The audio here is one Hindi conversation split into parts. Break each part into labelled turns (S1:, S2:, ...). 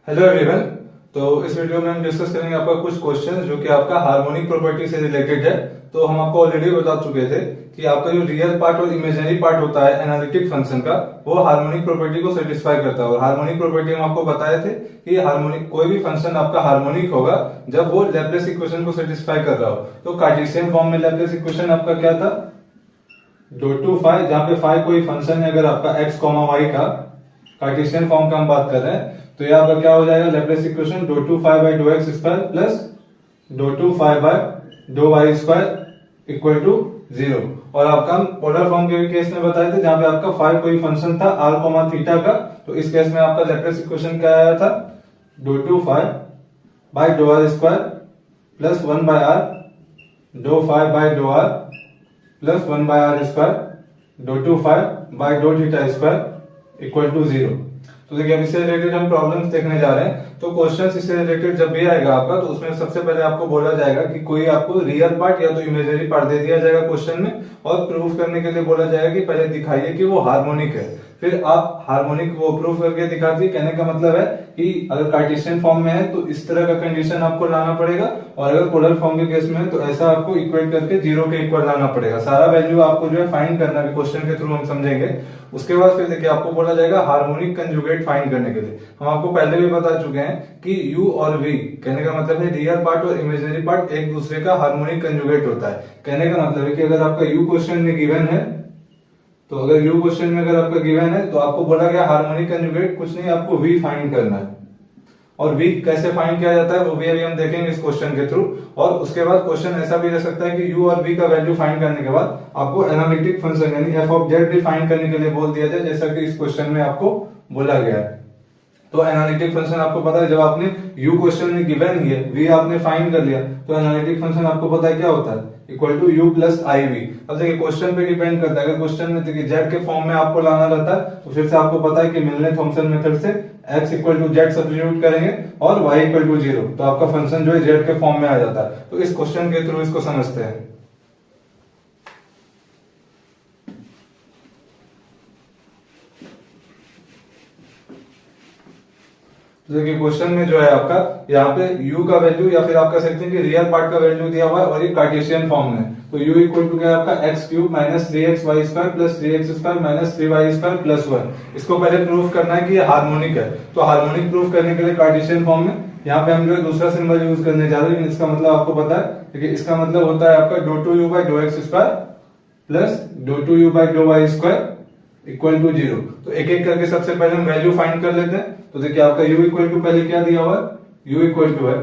S1: Hello everyone. तो इस वीडियो में हम डिस्कस करेंगे आपका कुछ क्वेश्चंस जो कि आपका हार्मोनिक प्रॉपर्टी से रिलेटेड है। तो हम आपको ऑलरेडी बता चुके थे कि आपका जो रियल पार्ट और इमेजिनरी पार्ट होता है एनालिटिक फंक्शन का, वो हार्मोनिक प्रॉपर्टी को सेटिस्फाई करता है। और हार्मोनिक प्रॉपर्टी हम आपको बताए थे कि हार्मोनिक कोई भी फंक्शन आपका हार्मोनिक होगा जब वो लैप्लेस इक्वेशन को सेटिस्फाई कर रहा हो। तो कार्टेशियन फॉर्म में लैप्लेस इक्वेशन आपका क्या था, डो टू फाइव, जहां पे फाइव कोई फंक्शन है अगर आपका एक्स कॉमा वाई का, कार्टेशियन फॉर्म का हम बात कर रहे हैं, तो ये आपका क्या हो जाएगा, Laplace equation do two five by dough x square plus do two five by dough y square equal to zero. और आपका हम पोलर फॉर्म के केस में बताए थे जहां पे आपका फाइव कोई फंक्शन था आर कॉमा थीटा का, तो इस केस में आपका लैप्लेस इक्वेशन क्या आया था, do two five by do r square plus one by r do five by do r plus one by r square dough two five by do theta square equal to zero. तो देखिए अब इससे रिलेटेड हम प्रॉब्लम्स देखने जा रहे हैं। तो क्वेश्चंस इससे रिलेटेड जब भी आएगा आपका, तो उसमें सबसे पहले आपको बोला जाएगा कि कोई आपको रियल पार्ट या तो इमेजिनरी पार्ट दे दिया जाएगा क्वेश्चन में, और प्रूफ करने के लिए बोला जाएगा कि पहले दिखाइए कि वो हार्मोनिक है। फिर आप हार्मोनिक वो प्रूफ करके दिखाती है। कहने का मतलब है कि अगर कार्टेशियन फॉर्म में है तो इस तरह का कंडीशन आपको लाना पड़ेगा, और अगर पोलर फॉर्म के केस में है तो ऐसा आपको इक्वेट करके जीरो के इक्वल लाना पड़ेगा। सारा वैल्यू आपको जो है फाइंड करना है, क्वेश्चन के थ्रू हम समझेंगे। उसके बाद फिर देखिए आपको बोला जाएगा हार्मोनिक कंजुगेट फाइंड करने के लिए। हम आपको पहले भी बता चुके हैं कि यू और वी, कहने का मतलब है रियल पार्ट और इमेजिनरी पार्ट एक दूसरे का हार्मोनिक कंजुगेट होता है। कहने का मतलब है कि अगर आपका यू क्वेश्चन में गिवन है, तो अगर यू क्वेश्चन में अगर आपका गिवन है तो आपको बोला गया हार्मोनिक कंजुगेट कुछ नहीं, आपको वी फाइंड करना है। और वी कैसे फाइंड किया जाता है वो भी अभी हम देखेंगे इस क्वेश्चन के थ्रू। और उसके बाद क्वेश्चन ऐसा भी रह सकता है कि यू और वी का वैल्यू फाइंड करने के बाद आपको एनालिटिक फंक्शन यानी एफ ऑफ जेड भी फाइंड करने के लिए बोल दिया जाए, जैसा कि इस क्वेश्चन में आपको बोला गया है। तो एनालिटिक फंक्शन आपको पता है, जब आपने यू क्वेश्चन में गिवन ही है, वी आपने फाइंड कर लिया, तो एनालिटिक फंक्शन आपको पता है क्या होता है, equal to u plus i v. अब देखिए क्वेश्चन पे डिपेंड करता है। अगर क्वेश्चन में देखिए जेड के फॉर्म में आपको लाना रहता है तो फिर से आपको पता है कि मिलने थॉमसन मेथड से x equal to z substitute करेंगे और y इक्वल टू जीरो, तो आपका फंक्शन जो है जेड के फॉर्म में आ जाता है। तो इस क्वेश्चन के थ्रू इसको समझते हैं। देखिए क्वेश्चन में जो है आपका यहाँ पे u का वैल्यू, या फिर आप कह सकते हैं कि रियल पार्ट का वैल्यू दिया हुआ है और ये कार्टेशियन फॉर्म में। तो u इक्वल टू क्या है आपका x cube minus three x y square plus three x square minus three y square plus one. इसको पहले प्रूफ करना है कि ये हार्मोनिक है। तो हार्मोनिक प्रूफ करने के लिए कार्टेशियन फॉर्म में यहाँ पे हम जो है दूसरा सिंबल यूज करने जा रहे हैं। इसका मतलब आपको पता है, देखिए इसका मतलब होता है आपका do two u by dough x square plus do two u by dough y square equal to zero. तो एक एक करके सबसे पहले हम वैल्यू फाइंड कर लेते हैं। तो देखिए आपका u इक्वल टू पहले क्या दिया हुआ है, u इक्वल टू है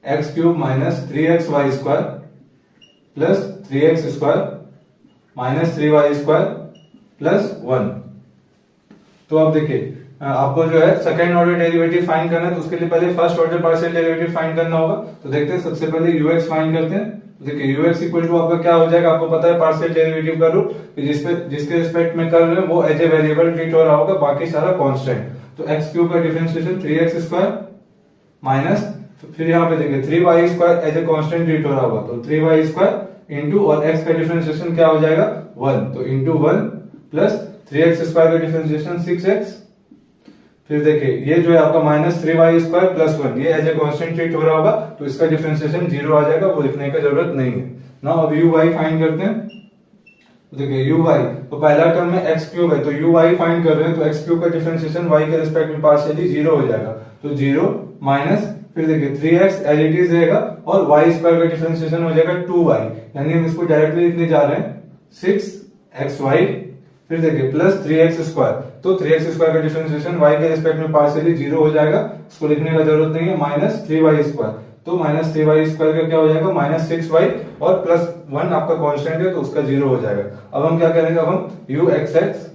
S1: x cube minus three x y square plus three x square minus three y square plus one. तो अब देखिए आपको जो है सेकंड ऑर्डर डेरिवेटिव फाइंड करना है, तो उसके लिए पहले first order partial derivative find करना होगा। तो देखते हैं सबसे पहले ux फाइंड करते हैं। देखिए ux इक्वल टू आपका क्या हो जाएगा, आपको पता है पार्शियल डेरिवेटिव का रूल, जिसके रिस्पेक्ट में कर रहे हैं वो एज ए वेरिएबल ट्रीट हो रहा होगा, बाकी सारा कांस्टेंट। तो एक्स क्यूब का differentiation three x square minus, फिर यहाँ पे देखिए three y square as a constant treat हो रहा होगा, तो थ्री वाई स्क्वायर इंटू और एक्स का डिफरेंशिएशन क्या हो जाएगा वन, तो into one plus three x square का डिफरेंशिएशन सिक्स एक्स। फिर देखिए ये जो है आपका minus three y square plus one, ये एज ए कांस्टेंट ट्रीट हो रहा होगा, तो इसका डिफरेंशिएशन जीरो आ जाएगा, वो लिखने की जरूरत नहीं है ना। अब यू वाई फाइंड करते हैं। देखिए यू वाई, तो पहला टर्म में एक्स क्यूब है, तो यू वाई फाइंड कर रहे हैं, तो एक्स क्यूब का डिफरेंशिएशन वाई के रिस्पेक्ट में पार्शियली जीरो हो जाएगा, तो जीरो माइनस, फिर देखिए three x as it is रहेगा और वाई स्क्वायर का डिफरेंशिएशन हो जाएगा टू वाई, यानी हम इसको डायरेक्टली लिखने जा रहे हैं सिक्स एक्स वाई, फिर देखिए प्लस थ्री एक्स स्क्वायर, तो थ्री एक्स स्क्वायर का डिफरेंशिएशन वाई के रिस्पेक्ट में पार्शियली जीरो हो जाएगा, इसको लिखने का जरूरत नहीं है, माइनस थ्री वाई स्क्वायर, तो माइनस थ्री वाई स्क्वायर का क्या हो जाएगा माइनस सिक्स वाई, और प्लस वन आपका कांस्टेंट है तो उसका जीरो हो जाएगा। अब हम क्या करेंगे, अब हम यू एक्स एक्स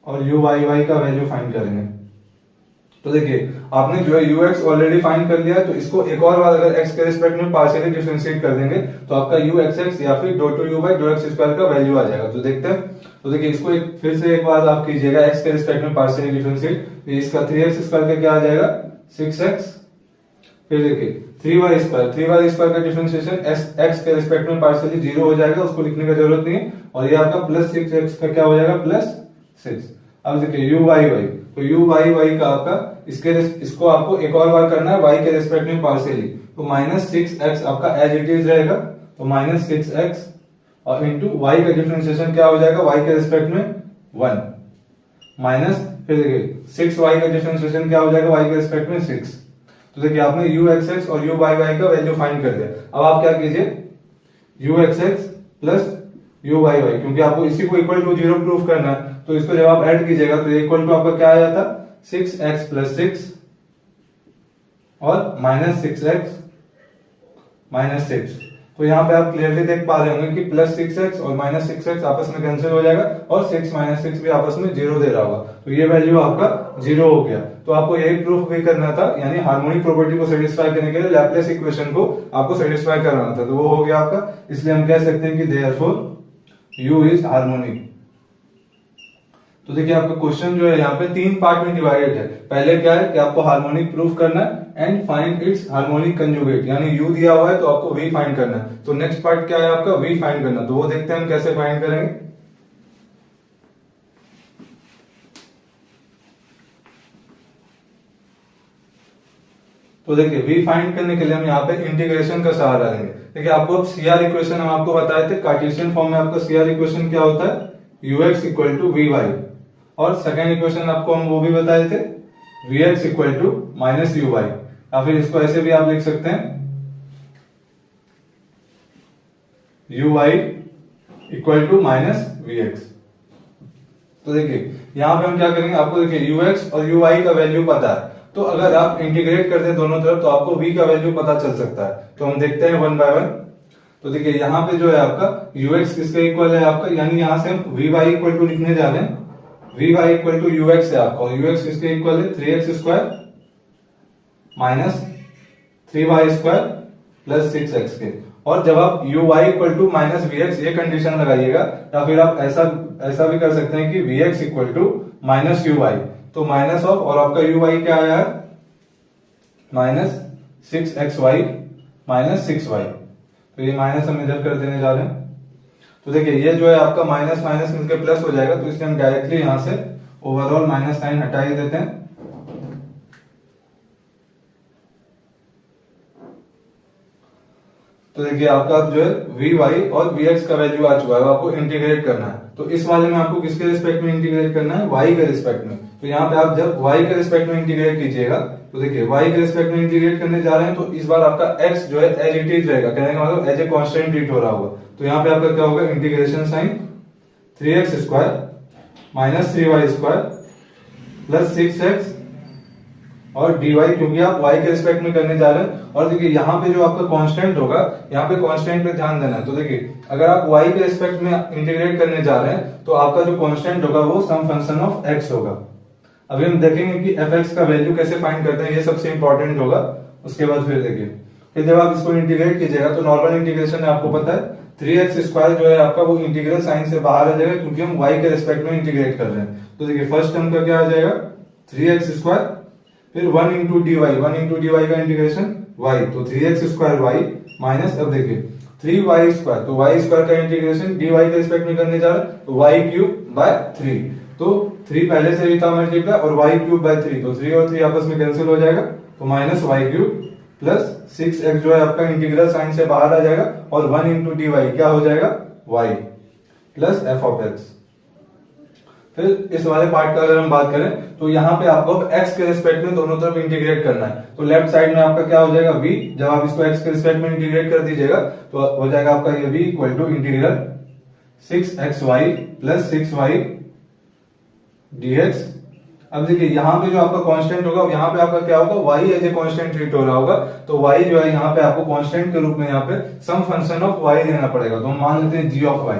S1: और यू वाई वाई का वैल्यू फाइंड करेंगे। तो देखिए आपने जो है यू एक्स ऑलरेडी फाइंड कर लिया है, तो इसको एक और बार अगर एक्स के रिस्पेक्ट में पार्शियली डिफरेंशिएट कर देंगे तो आपका यू एक्स एक्स या फिर do two u by dough x square का वैल्यू आ जाएगा। तो देखते हैं, तो देखिए इसको फिर से एक बार आप कीजिएगा एक्स के रिस्पेक्ट में पार्शियली डिफरेंशिएट, इसका थ्री एक्स स्क्वायर का क्या आ जाएगा सिक्स एक्स, फिर देखिए थ्री वाई स्क्वायर का डिफरेंशिएशन एक्स के रिस्पेक्ट में पार्शियली जीरो हो जाएगा, उसको लिखने की जरूरत नहीं है, और ये आपका प्लस सिक्स एक्स का क्या हो जाएगा प्लस सिक्स। अब देखिए यू वाई वाई, तो यू वाई वाई का आपका इसको आपको एक और बार करना है वाई के रिस्पेक्ट में पार्शियली, तो -6x आपका एज इट इज रहेगा, तो -6x और इंटू वाई का डिफरेंशिएशन क्या हो जाएगा वाई के रिस्पेक्ट में 1 माइनस, फिर देखिए 6y का डिफरेंशिएशन क्या हो जाएगा वाई के रिस्पेक्ट में 6। तो देखिए आपने uxx और uy का वैल्यू फाइंड कर दिया। अब आप क्या कीजिए uxx प्लस uy, क्योंकि आपको इसी को इक्वल टू 0 प्रूफ करना है, तो इसको जब आप ऐड कीजिएगा तो इक्वल टू आपका क्या आ जाता 6x प्लस 6 और -6x -6। तो यहाँ पे आप क्लियरली देख पा रहे होंगे कि +6x और -6x आपस में कैंसिल हो जाएगा और 6 -6 भी आपस में 0 दे रहा होगा, तो ये वैल्यू आपका 0 हो गया। तो आपको यही प्रूफ भी करना था, यानी हार्मोनिक प्रॉपर्टी को सेटिस्फाई करने के लिए लैप्लेस इक्वेशन को आपको सेटिस्फाई करना था, तो वो हो गया आपका। इसलिए हम कह सकते हैं कि देयरफॉर U इज हार्मोनिक। तो देखिए आपका क्वेश्चन जो है यहाँ पे 3 पार्ट में डिवाइडेड है। पहले क्या है कि आपको हार्मोनिक प्रूफ करना है and find its harmonic conjugate, यानी U दिया हुआ है तो आपको V फाइंड करना है। तो नेक्स्ट पार्ट क्या है आपका V फाइंड करना, तो वो देखते हैं हम कैसे फाइंड करेंगे। तो देखिए V फाइंड करने के लिए हम यहाँ पे इंटीग्रेशन का सहारा लेंगे। देखिए आपको CR इक्वेशन हम आपको बताए थे, कार्टेशियन फॉर्म में आपका CR इक्वेशन क्या होता है ux equal to v y, और सेकेंड इक्वेशन आपको हम वो भी बताए थे vx equal to minus u y, या फिर इसको ऐसे भी आप लिख सकते हैं u y equal to minus v x. तो देखिए यहां पे हम क्या करेंगे, आपको देखिए ux और ui का वैल्यू पता है, तो अगर आप इंटीग्रेट कर दें दोनों तरफ तो आपको v का वैल्यू पता चल सकता है। तो हम देखते हैं 1 बाय 1। तो देखिए यहाँ पे जो है आपका ux किसके इक्वल है आपका, यानी यहां से हम vy इक्वल टू लिखने जा रहे हैं, vy इक्वल टू ux है आपका, और ux किसके इक्वल है 3x square minus 3y square plus 6x के। और जब आप uy equal to minus vx ये कंडीशन लगाइएगा, या फिर आप ऐसा भी कर सकते हैं कि vx equal to minus uy, तो माइनस ऑफ और आपका uy क्या आया है माइनस 6xy माइनस 6y, तो ये माइनस हम इधर कर देने जा रहे हैं। तो देखिए ये जो है आपका माइनस माइनस मिलकर प्लस हो जाएगा, तो इसलिए हम डायरेक्टली यहां से ओवरऑल माइनस साइन हटा ही देते हैं। तो देखिए आपका जो है vy और vx का वैल्यू आ चुका है, आपको इंटीग्रेट करना है। तो इस वाले में आपको किसके रिस्पेक्ट में इंटीग्रेट करना है, y के रिस्पेक्ट में। तो यहाँ पे आप जब y के रिस्पेक्ट में इंटीग्रेट कीजिएगा, तो देखिए y के रिस्पेक्ट में इंटीग्रेट करने जा रहे हैं, तो इस बार आपका x जो है एज इट इज रहेगा, कहने का मतलब एज ए कांस्टेंट ट्रीट हो रहा होगा। तो यहाँ पे आपका क्या होगा, integration sign 3x square minus 3y square plus 6x और dy, क्योंकि आप y के रिस्पेक्ट में करने जा रहे हैं। और देखिए यहाँ पे जो आपका कांस्टेंट होगा, यहाँ पे कांस्टेंट पे ध्यान देना है। तो देखिए अगर आप y के रिस्पेक्ट में इंटीग्रेट करने जा रहे हैं, तो आपका जो कांस्टेंट होगा वो सम फंक्शन ऑफ x होगा। अभी हम देखेंगे कि fx का वैल्यू कैसे फाइंड करते हैं, ये सबसे इंपॉर्टेंट होगा। उसके बाद फिर देखिए, फिर जब आप इसको इंटीग्रेट कीजिएगा तो नॉर्मल इंटीग्रेशन में आपको पता है 3x स्क्वायर जो है आपका वो इंटीग्रल साइन से बाहर आ जाएगा, क्योंकि हम y के रिस्पेक्ट में इंटीग्रेट कर रहे हैं। तो देखिए फर्स्ट टर्म का क्या आ जाएगा 3x स्क्वायर, फिर 1 into d y, 1 into d y का इंटीग्रेशन y, तो 3x स्क्वायर y माइनस, अब देखिए 3y स्क्वायर, तो y स्क्वायर का इंटीग्रेशन dy के रिस्पेक्ट में करने जा रहे हैं, तो y क्यूब बाय 3, तो 3 पहले से ही था मल्टीप्लाई और y क्यूब बाय 3, तो 3 और 3 आपस में कैंसिल हो जाएगा, तो minus y cube plus 6x जो है आपका इंटीग्रल साइन से बाहर आ जाएगा, और 1 इंटू डी वाई क्या हो जाएगा y plus f of x. फिर इस वाले पार्ट का अगर हम बात करें, तो यहाँ पे आपको x के रिस्पेक्ट में दोनों तरफ इंटीग्रेट करना है। तो लेफ्ट साइड में आपका क्या हो जाएगा v, जब आप इसको x के रिस्पेक्ट में इंटीग्रेट कर दीजिएगा तो हो जाएगा आपका ये v equal to integral 6xy plus 6y dx। अब देखिए यहाँ पे जो आपका कांस्टेंट होगा, यहाँ पे आपका क्या होगा y as a constant treat हो रहा होगा, तो y जो है यहाँ पे आपको कांस्टेंट के रूप में यहाँ पे सम फंक्शन ऑफ y लेना पड़ेगा। तो हम मान लेते हैं g ऑफ y।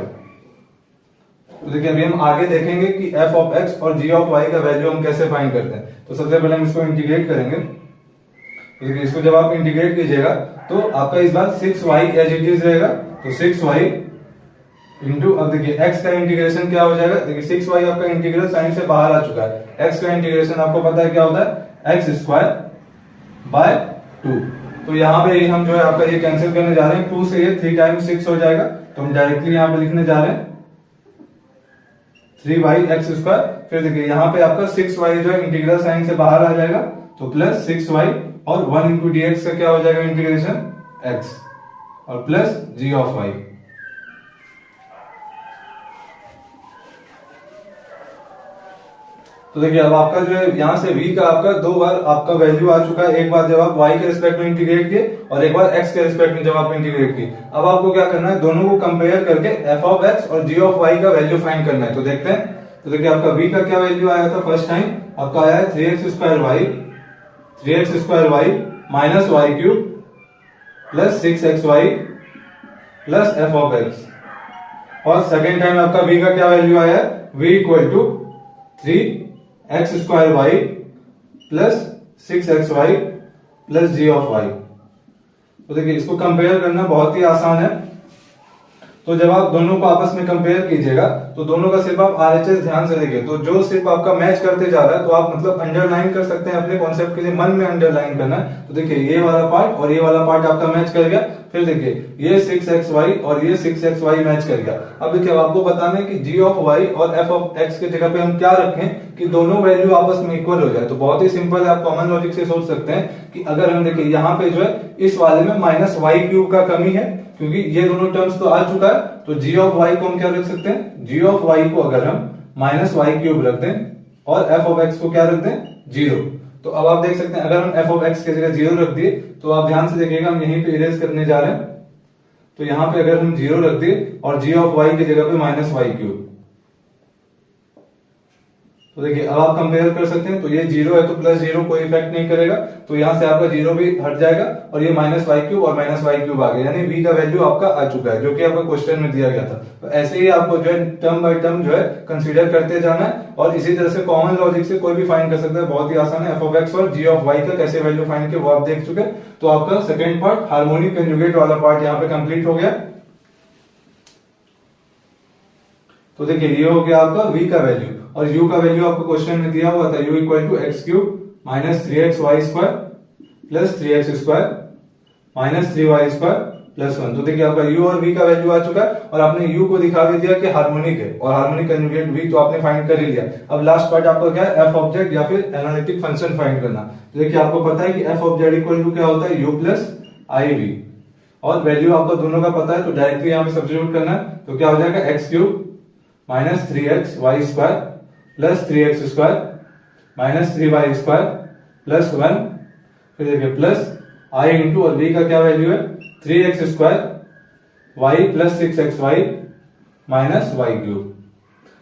S1: तो देखिए अभी हम आगे देखेंगे कि f ऑफ x और g ऑफ y का वैल्यू हम कैसे फाइंड करते हैं। तो सबसे पहले हम इसको इंटीग्रेट करेंगे। तो देखिए इसको जब आप इंटीग्रेट कीजिएगा तो आपका इस बार 6y एज इट इज रहेगा, तो 6y इंटू, अब देखिए x का इंटीग्रेशन क्या हो जाएगा, देखिए 6y आपका इंटीग्रल साइन से बाहर आ चुका है, x का इंटीग्रेशन आपको पता है क्या होता है x स्क्वायर बाय 2। तो यहाँ पे हम जो है आपका ये कैंसिल करने जा रहे हैं, 2 से ये 3 टाइम्स 6 हो जाएगा, तो हम डायरेक्टली यहाँ पे लिखने जा रहे हैं 3y(x²), फिर देखिए यहाँ पे आपका 6y जो है इंटीग्रल साइन से बाहर आ जाएगा तो प्लस 6y, और 1 इंटू डी एक्स का क्या हो जाएगा इंटीग्रेशन x, और प्लस g ऑफ y। तो देखिए अब आपका जो है यहाँ से v का आपका दो बार आपका वैल्यू आ चुका है, एक बार जब आप y के रिस्पेक्ट में इंटीग्रेट किए और एक बार x के रिस्पेक्ट में जब आप इंटीग्रेट किए। अब आपको क्या करना है, दोनों को कंपेयर करके f ऑफ x और g ऑफ y का वैल्यू फाइंड करना है। तो देखते हैं, तो देखिए आपका v का क्या वैल्यू आया था फर्स्ट टाइम, आपका आया है 3x² minus y cube plus 6xy plus f of x, और सेकेंड टाइम आपका v का क्या वैल्यू आया है, v equal to 3x² plus 6xy plus g of y। तो देखिए इसको कंपेयर करना बहुत ही आसान है। तो जब आप दोनों को आपस में कंपेयर कीजिएगा तो दोनों का सिर्फ आप RHS ध्यान से देखिए, तो जो सिर्फ आपका मैच करते जा रहा है तो आप मतलब अंडरलाइन कर सकते हैं, अपने कॉन्सेप्ट के लिए मन में अंडरलाइन करना है। तो देखिए ये वाला पार्ट और ये वाला पार्ट आपका मैच कर गया, फिर देखिए ये 6xy और ये 6xy मैच कर गया। अब देखिए आपको बताना है कि g ऑफ y और f ऑफ x के जगह पे हम क्या रखें कि दोनों वैल्यू आपस में इक्वल हो जाए। तो बहुत ही सिंपल है, आप कॉमन लॉजिक से सोच सकते हैं कि अगर हम देखिए यहाँ पे जो है इस वाले में माइनस y³ का कमी है, क्योंकि ये दोनों टर्म्स तो आ चुका है, तो g ऑफ y को हम क्या रख सकते हैं, g ऑफ y को अगर हम माइनस y³ रख दें और f ऑफ x को क्या रख दें 0। तो अब आप देख सकते हैं अगर हम f ऑफ x की जगह 0 रख दिए तो आप ध्यान से देखिएगा हम यहीं पे इरेज करने जा रहे हैं, तो यहाँ पे अगर हम 0 रख दिए और g ऑफ y की जगह पे माइनस y³, तो देखिए अब आप कंपेयर कर सकते हैं, तो ये 0 है तो प्लस 0 कोई इफेक्ट नहीं करेगा, तो यहाँ से आपका 0 भी हट जाएगा और ये माइनस y³ और माइनस y³ आ गया, यानी v का वैल्यू आपका आ चुका है जो कि आपको क्वेश्चन में दिया गया था। तो ऐसे ही आपको जो है टर्म बाय टर्म जो है कंसीडर करते जाना है, और इसी तरह से कॉमन लॉजिक से कोई भी फाइंड कर सकता है, बहुत ही आसान है। f ऑफ x और g ऑफ y का कैसे वैल्यू फाइंड किया वो आप देख चुके। तो आपका सेकेंड पार्ट हार्मोनिक कंजुगेट वाला पार्ट यहाँ पे कंप्लीट हो गया। तो देखिए ये हो गया आपका v का वैल्यू, और u का वैल्यू आपको क्वेश्चन में दिया हुआ था u equal to x³ minus 3xy² plus 3x² minus 3y² plus 1। तो देखिए आपका u और v का वैल्यू आ चुका है, और आपने u को दिखा भी दिया कि हार्मोनिक है, और हार्मोनिक कंजुगेट v तो आपने फाइंड कर ही लिया। अब लास्ट पार्ट आपका क्या है, f ऑब्जेक्ट या फिर एनालिटिक फंक्शन फाइंड करना। तो देखिए आपको पता है कि f ऑब्जेक्ट इक्वल टू क्या होता है, u प्लस iv, और वैल्यू आपको दोनों का पता है तो डायरेक्टली यहाँ पे सब्स्टिट्यूट करना है। तो क्या हो जाएगा x³ minus 3xy² plus 3x² minus 3y² plus 1, फिर देखिए प्लस i इंटू, और v का क्या वैल्यू है 3x² y plus 6xy minus y³।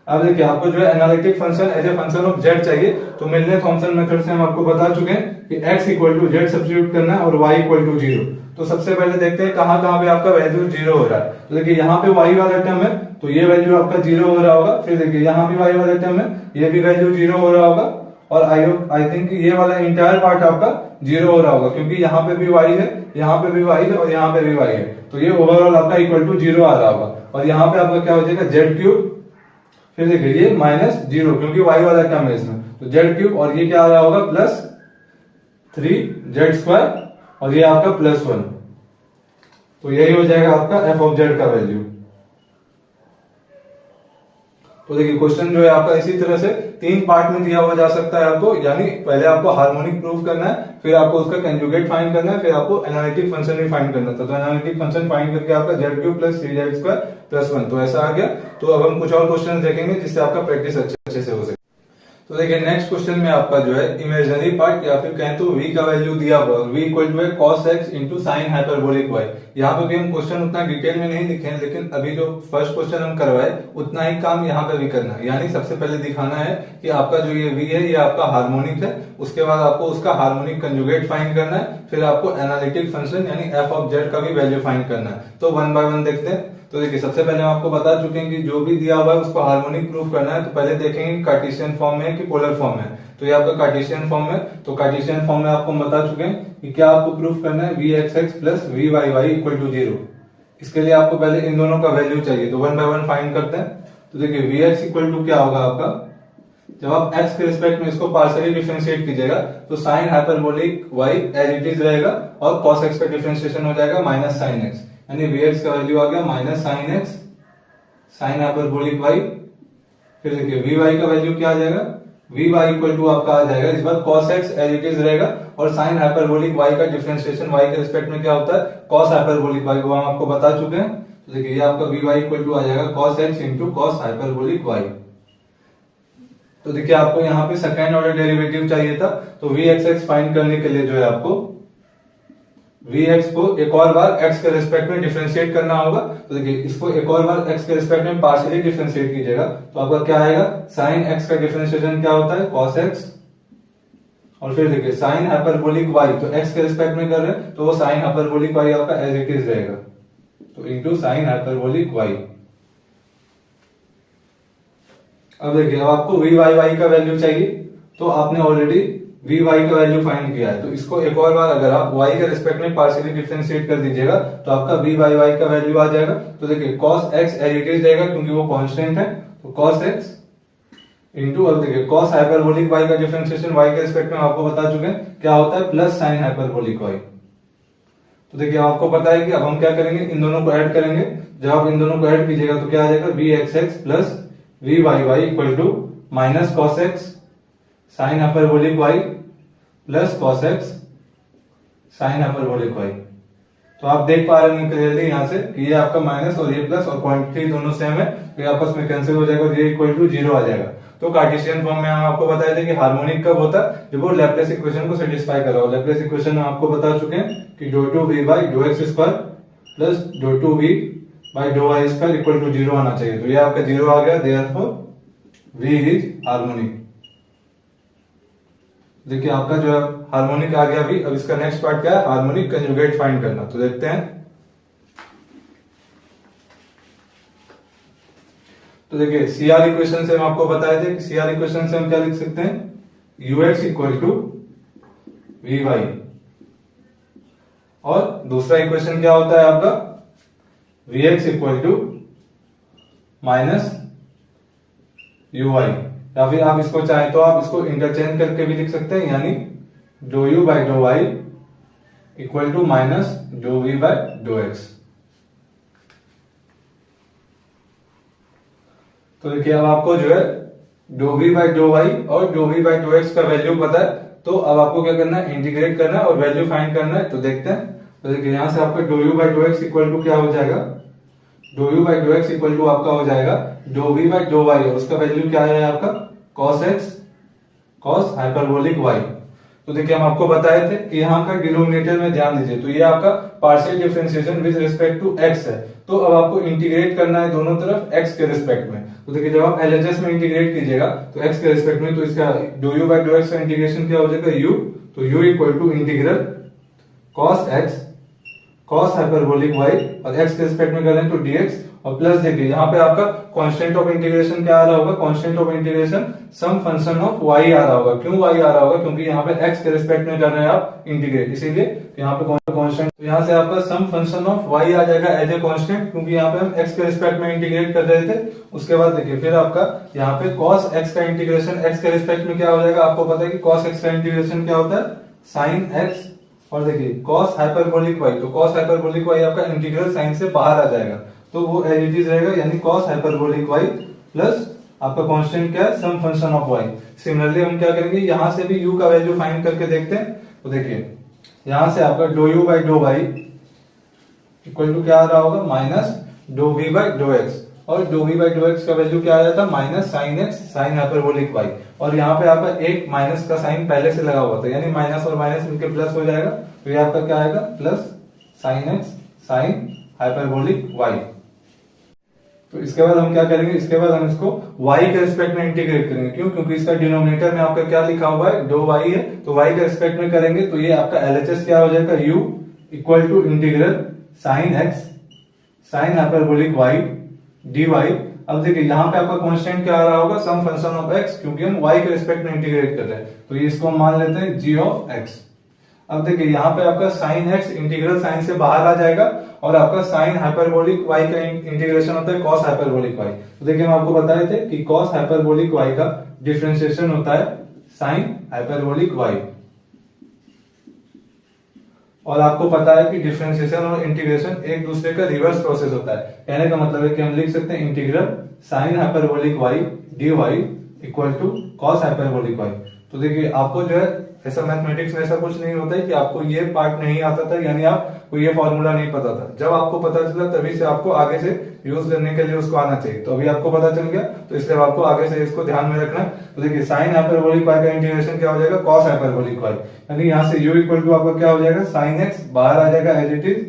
S1: अब देखिए आपको जो है analytic function as a function of z चाहिए, तो मिलने थॉमसन मेथड से हम आपको बता चुके हैं कि x equal to z substitute करना है और y इक्वल टू 0। तो सबसे पहले देखते हैं कहां कहां पे आपका वैल्यू 0 हो रहा है। तो देखिए यहाँ पे y वाला टर्म है तो ये वैल्यू आपका 0 हो रहा होगा, फिर देखिए यहाँ भी y वाला टर्म है ये भी वैल्यू 0 हो रहा होगा, और आई थिंक ये वाला इंटायर पार्ट आपका 0 हो रहा होगा, क्योंकि यहाँ पे भी y है, यहाँ पे भी y है और यहाँ पे भी y है, तो ये ओवरऑल आपका इक्वल टू 0 आ रहा होगा। और यहाँ पे आपका क्या हो जाएगा z³, फिर देखिए ये माइनस 0 क्योंकि y वाला टर्म है इसमें, तो z³ और ये क्या आ रहा होगा प्लस 3z² और ये आपका प्लस 1। तो यही हो जाएगा आपका f ऑफ z का वैल्यू। तो देखिए क्वेश्चन जो है आपका इसी तरह से 3 पार्ट में दिया हुआ जा सकता है आपको, यानी पहले आपको हार्मोनिक प्रूव करना है, फिर आपको उसका कंजुगेट फाइंड करना है, फिर आपको एनालिटिक फंक्शन भी फाइंड करना था। तो एनालिटिक फंक्शन फाइंड करके आपका z³ प्लस 3z² प्लस 1, तो ऐसा आ गया। तो अब हम कुछ और क्वेश्चन देखेंगे जिससे आपका प्रैक्टिस अच्छे से हो सके। तो देखिए नेक्स्ट क्वेश्चन में आपका जो है इमेजिनरी पार्ट या फिर कहें तो v का वैल्यू दिया हुआ है, v इक्वल टू है cos x into sign hyperbolic y। यहाँ पे भी हम क्वेश्चन उतना डिटेल में नहीं लिखे हैं, लेकिन अभी जो फर्स्ट क्वेश्चन हम करवाए उतना ही काम यहाँ पे भी करना है। यानी सबसे पहले दिखाना है कि आपका जो ये v है ये आपका हार्मोनिक है, उसके बाद आपको उसका हार्मोनिक कंजुगेट फाइंड करना है, फिर आपको एनालिटिक फंक्शन यानी f ऑफ z का भी वैल्यू फाइंड करना है। तो 1 बाय 1 देखते हैं। तो देखिए सबसे पहले हम आपको बता चुके हैं कि जो भी दिया हुआ है उसको हार्मोनिक प्रूफ करना है। तो पहले देखेंगे कार्टेशियन फॉर्म में कि पोलर फॉर्म में। तो ये आपका कार्टेशियन फॉर्म है, तो कार्टेशियन फॉर्म में आपको बता चुके हैं कि क्या आपको प्रूफ करना है vxx plus vyy equal to 0। इसके लिए आपको पहले इन दोनों का वैल्यू चाहिए, तो 1 बाय 1 फाइंड करते हैं। तो देखिए vx इक्वल टू क्या होगा आपका, जब आप x के रिस्पेक्ट में इसको पार्शियली डिफरेंशिएट कीजिएगा तो sine hyperbolic y as it is रहेगा और cos x का डिफरेंशिएशन हो जाएगा माइनस साइन x, यानी vx का वैल्यू आ गया minus sine x sine hyperbolic y फिर देखिए वी वाई का वैल्यू क्या आ जाएगा, वी वाई इक्वल टू आपका आ जाएगा, इस बार cos x as it is रहेगा, और साइन हाइपरबोलिक वाई का डिफरेंशिएशन वाई के रिस्पेक्ट में क्या होता है, कॉस हाइपरबोलिक वाई, वो हम आपको बता चुके हैं। तो देखिए ये आपका वी वाई इक्वल टू आ जाएगा cos x into cos hyperbolic y. तो देखिए आपको यहाँ पे सेकेंड ऑर्डर डेरिवेटिव चाहिए था, तो वी एक्स एक्स फाइंड करने के लिए जो है आपको वी एक्स को एक और बार एक्स के रिस्पेक्ट में डिफरेंशिएट करना होगा। तो देखिए इसको एक और बार एक्स के रिस्पेक्ट में पार्शियली डिफरेंशिएट कीजिएगा, तो आपका क्या आएगा, साइन एक्स का डिफरेंशिएशन क्या होता है, कॉस एक्स, और फिर देखिए साइन हाइपरबोलिक वाई, तो एक्स के रिस्पेक्ट में कर रहे हैं तो वो साइन हाइपरबोलिक वाई आपका एज इट इज रहेगा, तो इंटू साइन हाइपरबोलिक वाई। अब देखिए अब आपको वी वाई वाई का वैल्यू चाहिए, तो आपने ऑलरेडी वी वाई का वैल्यू फाइंड किया है, तो इसको एक और बार अगर आप वाई के रिस्पेक्ट में पार्शियली डिफरेंशिएट कर दीजिएगा तो आपका वी वाई वाई का वैल्यू आ जाएगा। तो देखिए cos x as it is रहेगा क्योंकि वो कांस्टेंट है, तो कॉस एक्स इंटू, अब देखिए कॉस हाइपरबोलिक वाई का डिफरेंशिएशन वाई के रिस्पेक्ट में आपको बता चुके हैं क्या होता है, प्लस साइन हाइपरबोलिक वाई। तो देखिए आपको पता है कि अब हम क्या करेंगे, इन दोनों को ऐड करेंगे, जब आप इन दोनों को ऐड कीजिएगा तो क्या आ जाएगा, v x x plus v y y equal to minus cos x sine hyperbolic y plus cos x sine hyperbolic y. तो आप देख पा रहे हैं क्लियरली यहाँ से कि ये आपका माइनस और ये प्लस और पॉइंट 3 दोनों सेम है, तो ये आपस में कैंसिल हो जाएगा और ये इक्वल टू 0 आ जाएगा। तो कार्टेशियन फॉर्म में हम आपको बताए थे कि हार्मोनिक कब होता है, जब वो लैप्लेस इक्वेशन को सेटिस्फाई कर रहा हो। लैप्लेस इक्वेशन में आपको बता चुके हैं कि do two v by dough x square plus do two v by dough y square equal to 0 आना चाहिए, तो ये आपका 0 आ गया, देयरफॉर वी इज हार्मोनिक। देखिए आपका जो है हार्मोनिक आ गया भी। अब इसका नेक्स्ट पार्ट क्या है, हार्मोनिक कंजुगेट फाइंड करना, तो देखते हैं। तो देखिए सीआर इक्वेशन से हम आपको बताए थे कि सीआर इक्वेशन से हम क्या लिख सकते हैं, u x equal to v y, और दूसरा इक्वेशन क्या होता है आपका, v x equal to minus u y, या फिर आप इसको चाहें तो आप इसको इंटरचेंज करके भी लिख सकते हैं, यानी dough u by dough y equal to minus d v by dough x. तो देखिए अब आपको जो है d v by dough y और d v by dough x का वैल्यू पता है, तो अब आपको क्या करना है, इंटीग्रेट करना है और वैल्यू फाइंड करना है। तो देखते हैं, तो देखिए यहां से आपका dough u by dough x equal to क्या हो जाएगा, do u by dough x equal to आपका हो जाएगा do v by dough y, और उसका वैल्यू क्या है आपका, cos x cos hyperbolic y. तो देखिए हम आपको बताए थे कि यहाँ का डिनोमिनेटर में ध्यान दीजिए, तो ये आपका partial differentiation with respect to x है, तो अब आपको इंटीग्रेट करना है दोनों तरफ एक्स के रिस्पेक्ट में। तो देखिए जब आप एलएचएस में इंटीग्रेट कीजिएगा तो एक्स के रिस्पेक्ट में, तो इसका do u by dough x का इंटीग्रेशन क्या हो जाएगा, यू, तो u equal to integral cos x cos hyperbolic y, और एक्स के रिस्पेक्ट में करें तो डीएक्स, और प्लस देखिए यहाँ पे आपका कांस्टेंट ऑफ इंटीग्रेशन क्या आ रहा होगा, constant of integration some function of y आ रहा होगा। क्यों वाई आ रहा होगा, क्योंकि यहाँ पे एक्स के रिस्पेक्ट में कर रहे हैं आप इंटीग्रेट, इसीलिए यहाँ पे कांस्टेंट, तो यहाँ से आपका सम फंक्शन ऑफ वाई आ जाएगा एज ए कांस्टेंट, क्योंकि यहाँ पे हम एक्स के रिस्पेक्ट में इंटीग्रेट कर रहे थे। उसके बाद देखिए फिर आपका यहाँ पे कॉस एक्स का इंटीग्रेशन एक्स के रिस्पेक्ट में क्या हो जाएगा, आपको पता है कि कॉस एक्स का इंटीग्रेशन क्या होता है, साइन एक्स, और देखिए कॉस हाइपरबोलिक वाई, तो कॉस हाइपरबोलिक वाई आपका इंटीग्रल साइन से बाहर आ जाएगा, तो वो एज इट इज रहेगा, यानी कॉस हाइपरबोलिक वाई प्लस आपका कांस्टेंट क्या है, सम फंक्शन ऑफ वाई। सिमिलरली हम क्या करेंगे, यहां से भी u का वैल्यू फाइंड करके देखते हैं। तो देखिए यहां से आपका dough u by dough y equal to क्या आ रहा होगा, minus d v by dough x, और d v by dough x का वैल्यू क्या आया था, minus sine x sine hyperbolic y, और यहाँ पे आपका एक माइनस का साइन पहले से लगा हुआ था, यानी माइनस और माइनस मिलकर प्लस हो जाएगा, तो ये आपका क्या आएगा, plus sine x sine hyperbolic y. तो इसके बाद हम क्या करेंगे, इसके बाद हम इसको y के रिस्पेक्ट में इंटीग्रेट करेंगे। क्यों, क्योंकि इसका डिनोमिनेटर में आपका क्या लिखा हुआ है, डो y है, तो y के रिस्पेक्ट में करेंगे तो ये आपका एलएचएस क्या हो जाएगा, u equal to integral sine x sine hyperbolic y dy। अब देखिए यहाँ पे आपका कांस्टेंट क्या आ रहा होगा, सम फंक्शन ऑफ x, क्योंकि हम y के रिस्पेक्ट में इंटीग्रेट कर रहे हैं, तो ये इसको हम मान लेते हैं g ऑफ x। अब देखिए यहाँ पे आपका साइन एक्स इंटीग्रल साइन से बाहर आ जाएगा, और आपका साइन हाइपरबोलिक वाई का इंटीग्रेशन होता है कॉस हाइपरबोलिक वाई। तो देखिए हम आपको बताए थे कि कॉस हाइपरबोलिक वाई का डिफरेंशिएशन होता है साइन हाइपरबोलिक वाई, और आपको पता है कि डिफरेंशिएशन और इंटीग्रेशन एक दूसरे का रिवर्स प्रोसेस होता है। कहने का मतलब है कि हम लिख सकते हैं integral sine hyperbolic y d y equal to cos hyperbolic y. तो देखिए आपको जो है ऐसा मैथमेटिक्स में ऐसा कुछ नहीं होता है कि आपको ये पार्ट नहीं आता था, यानी आपको ये फॉर्मूला नहीं पता था। जब आपको पता चला तभी से आपको आगे से यूज करने के लिए उसको आना चाहिए। तो अभी आपको पता चल गया, तो इसलिए आपको आगे से इसको ध्यान में रखना है। तो देखिए साइन हाइपरबोलिक वाई का इंटीग्रेशन क्या हो जाएगा, कॉस हाइपरबोलिक वाई, यानी यहाँ से u इक्वल टू आपका क्या हो जाएगा, साइन एक्स बाहर आ जाएगा एज इट इज,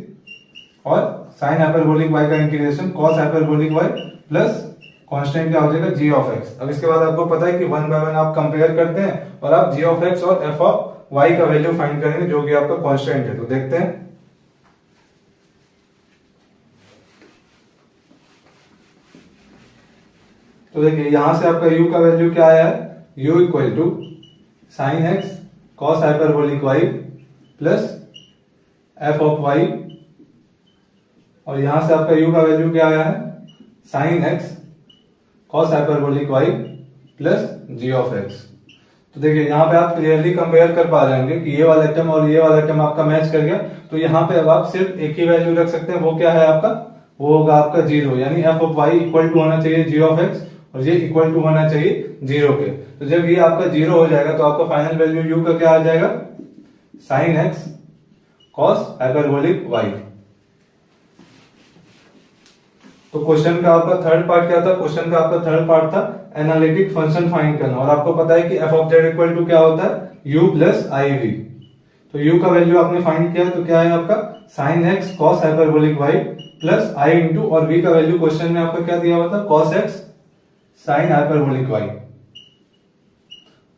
S1: और साइन हाइपरबोलिक वाई का integration cos hyperbolic y plus constant क्या हो जाएगा, जी ऑफ एक्स। अब इसके बाद आपको पता है कि वन बाय वन आप कंपेयर करते हैं और आप जी ऑफ एक्स और एफ ऑफ वाई का वैल्यू फाइंड करेंगे जो कि आपका कांस्टेंट है। तो देखते हैं, तो देखिए यहां से आपका u का वैल्यू क्या आया है, u equal to sine x cos hyperbolic y plus f of y, और यहां से आपका u का वैल्यू क्या आया है, sine x cos hyperbolic y plus g of x. तो देखिए यहाँ पे आप क्लियरली कंपेयर कर पा रहे होंगे कि ये वाला टर्म और ये वाला टर्म आपका मैच कर गया। तो यहाँ पे अब आप सिर्फ एक ही वैल्यू रख सकते हैं, वो क्या है आपका, वो होगा आपका जीरो, यानी f of y equal to होना चाहिए जी ऑफ एक्स और ये इक्वल टू होना चाहिए जीरो के। तो जब ये आपका जीरो हो जाएगा तो आपका फाइनल वैल्यू यू का क्या आ जाएगा, sine x cos hyperbolic y. तो क्वेश्चन का आपका थर्ड पार्ट क्या था, क्वेश्चन का आपका थर्ड पार्ट था एनालिटिक फंक्शन फाइंड करना, और आपको पता है कि f of z equal to क्या होता है, u प्लस आई वी। तो u का वैल्यू आपने फाइंड किया तो क्या है आपका, sine x cos hyperbolic y plus i into, और v का वैल्यू क्वेश्चन में आपका क्या दिया हुआ था, cos x sine hyperbolic y.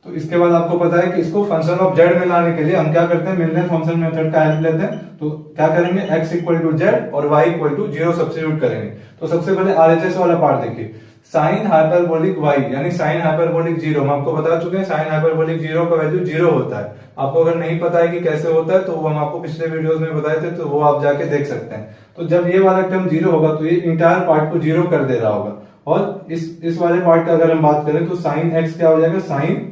S1: तो इसके बाद आपको पता है कि इसको फंक्शन ऑफ जेड में लाने के लिए हम क्या करते हैं, मिलने फंक्शन मेथड का हेल्प लेते हैं। तो क्या करेंगे, x इक्वल टू जेड और y equal to zero substitute करेंगे। तो सबसे पहले आरएचएस वाला पार्ट देखिए, साइन हाइपरबोलिक y यानी साइन हाइपरबोलिक जीरो, हम आपको बता चुके हैं साइन हाइपरबोलिक जीरो का वैल्यू जीरो होता है। आपको अगर नहीं पता है कि कैसे होता है तो वो हम आपको पिछले वीडियोस में बताए थे, तो वो आप जाके देख सकते हैं। तो जब ये वाला टर्म जीरो होगा तो ये इंटायर पार्ट को जीरो कर दे रहा होगा, और इस वाले पार्ट का अगर हम बात करें तो साइन एक्स क्या हो जाएगा, साइन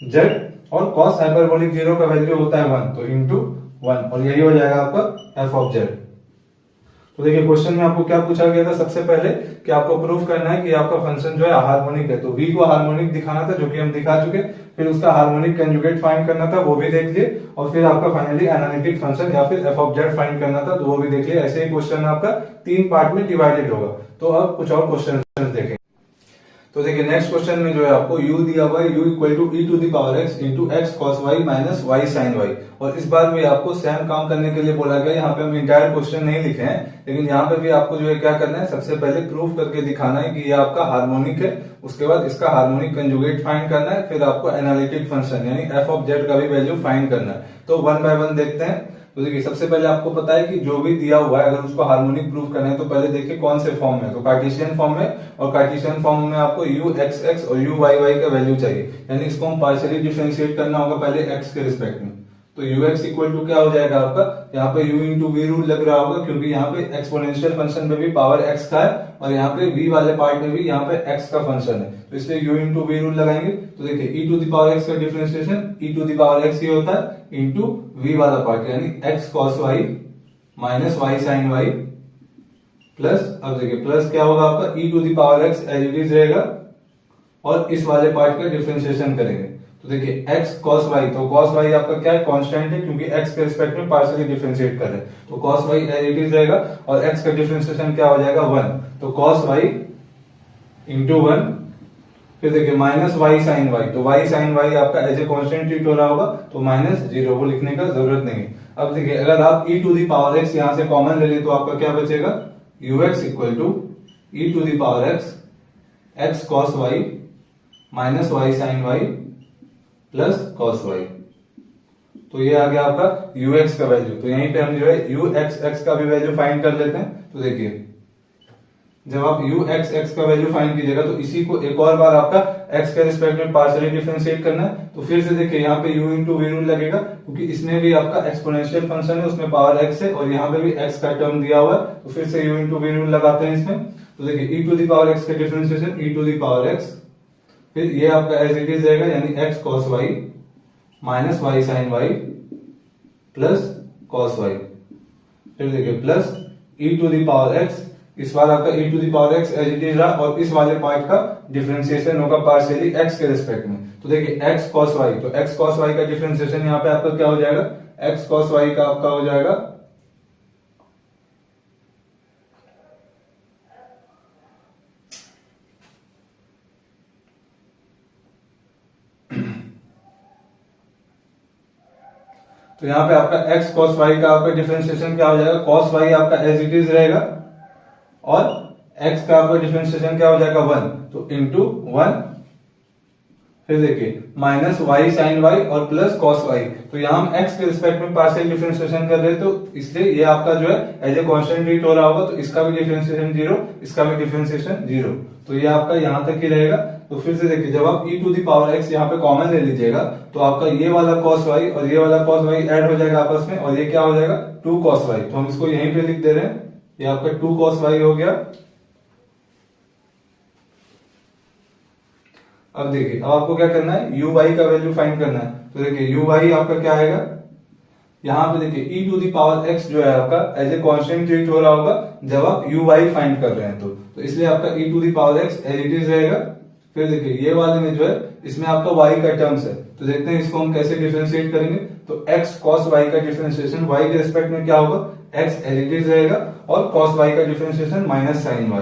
S1: जेड, और कॉस हाइपरबोलिक जीरो का वैल्यू होता है वन, तो इंटू वन, और यही हो जाएगा आपका एफ ऑफ जेड। तो देखिए क्वेश्चन में आपको क्या पूछा गया था, सबसे पहले कि आपको प्रूफ करना है कि आपका फंक्शन जो है हार्मोनिक है। तो v को हार्मोनिक दिखाना था, जो कि हम दिखा चुके। फिर उसका हार्मोनिक कंजुगेट फाइंड करना था, वो भी देख लिए, और फिर आपका फाइनली एनालिटिक फंक्शन या फिर एफ ऑफ जेड फाइंड करना था, तो वो भी देख लिए। ऐसे ही क्वेश्चन आपका तीन पार्ट में डिवाइडेड होगा। तो अब कुछ और क्वेश्चन देखें। तो देखिए नेक्स्ट क्वेश्चन में जो है आपको u दिया हुआ है, u equal to e to the power x into x cos y minus y sine y, और इस बार भी आपको सेम काम करने के लिए बोला गया। यहाँ पे हम इंटायर क्वेश्चन नहीं लिखे हैं, लेकिन यहाँ पे भी आपको जो है क्या करना है, सबसे पहले प्रूफ करके दिखाना है कि ये आपका हार्मोनिक है। उसके बाद इसका हार्मोनिक कंजुगेट फाइंड करना है, फिर आपको एनालिटिक फंक्शन यानी एफ ऑफ जेड का भी वैल्यू फाइंड करना है। तो वन बाय वन देखते हैं। तो देखिए सबसे पहले आपको पता है कि जो भी दिया हुआ है अगर उसको हार्मोनिक प्रूफ करना है तो पहले देखिए कौन से फॉर्म में, तो कार्टेशियन फॉर्म में, और कार्टेशियन फॉर्म में आपको u x x और u y y का वैल्यू चाहिए, यानी इसको हम पार्शियली डिफरेंशिएट करना होगा पहले x के रिस्पेक्ट में। तो ux इक्वल टू क्या हो जाएगा आपका, यहाँ पे u इंटू वी रूल लग रहा होगा, क्योंकि यहाँ पे एक्सपोनेंशियल फंक्शन में भी पावर x का है और यहाँ पे v वाले पार्ट में भी यहाँ पे x का फंक्शन है, तो इसलिए u इंटू वी रूल लगाएंगे। तो देखिए e to the power x का differentiation e to the power x ये होता है इंटू v वाला पार्ट, यानी x cos y minus y sin y plus, अब देखिए प्लस क्या होगा आपका e to the power x as it is रहेगा, और इस वाले पार्ट का डिफरेंशिएशन करेंगे। तो देखिए x cos y, तो cos y आपका क्या है, कांस्टेंट है, क्योंकि x के रिस्पेक्ट में पार्शियली डिफरेंशिएट कर रहे हैं। तो cos y as it is रहेगा, और x का डिफरेंशिएशन क्या हो जाएगा, 1, तो cos y इंटू 1, फिर देखिए माइनस वाई साइन वाई, तो वाई साइन वाई आपका एज ए कांस्टेंट ट्रीट हो रहा होगा, तो माइनस जीरो, वो लिखने का जरूरत नहीं है। अब देखिए अगर आप e to the power x यहां से कॉमन ले ले तो आपका क्या बचेगा, ux equal to e to the power x x cos y minus y sine y plus cos y। तो ये आ गया आपका ux का वैल्यू। तो यहीं पे हम जो है ux का भी वैल्यू फाइंड कर लेते हैं। तो देखिए जब आप ux का वैल्यू फाइंड कीजिएगा तो इसी को एक और बार आपका x के रिस्पेक्ट में पार्शियली डिफरेंशिएट करना है। तो फिर से देखिए यहाँ पे u इंटू वी रूल लगेगा, क्योंकि इसमें भी आपका एक्सपोनेंशियल फंक्शन है, उसमें पावर x है, और यहाँ पे भी x का टर्म दिया हुआ है, तो फिर से u इंटू वी रूल लगाते हैं इसमें। तो देखिए e to the power x का differentiation e to the power x, फिर ये आपका एज इट इज रहेगा, यानी x cos y minus y sin y plus cos y, फिर देखिए plus e to the power x इस बार आपका e to the power x as it is रहा, और इस वाले पार्ट का डिफरेंशिएशन होगा पार्शियली x के रिस्पेक्ट में। तो देखिए x cos y, तो x cos y का डिफरेंशिएशन यहाँ पे आपका क्या हो जाएगा, x cos y का आपका हो जाएगा तो यहाँ पे आपका x cos y का आपका डिफरेंशिएशन क्या हो जाएगा, cos y आपका एज इट इज रहेगा, और x का आपका डिफरेंशिएशन क्या हो जाएगा 1, तो इंटू 1, फिर देखिए माइनस वाई साइन वाई और प्लस कॉस वाई। तो यहाँ हम x के रिस्पेक्ट में पार्शियल डिफरेंशिएशन कर रहे हैं, तो इसलिए ये आपका जो है एज ए कांस्टेंट ट्रीट हो रहा होगा, तो इसका भी डिफरेंशिएशन 0, इसका भी डिफरेंशिएशन 0, तो ये आपका यहाँ तक ही रहेगा। तो फिर से देखिए जब आप e to the power x यहाँ पे कॉमन ले लीजिएगा, तो आपका ये वाला cos y और ये वाला cos y ऐड हो जाएगा आपस में, और ये क्या हो जाएगा 2 cos y। तो हम इसको यहीं पे लिख दे रहे हैं, ये आपका 2 cos y हो गया। अब देखिए अब आपको क्या करना है, u y का वैल्यू फाइंड करना है। तो देखिए u y आपका क्या आएगा, यहाँ पे देखिए e to the power x जो है आपका एज ए कांस्टेंट ट्रीट हो रहा होगा जब आप u y फाइंड कर रहे हैं, तो इसलिए आपका e to the power x as it is रहेगा। फिर देखिए ये वाले में जो है इसमें आपका y का टर्म्स है, तो देखते हैं इसको हम कैसे डिफरेंशिएट करेंगे। तो x cos y का डिफरेंशिएशन y के रिस्पेक्ट में क्या होगा, x एज इट इज रहेगा, और cos y का differentiation minus sine y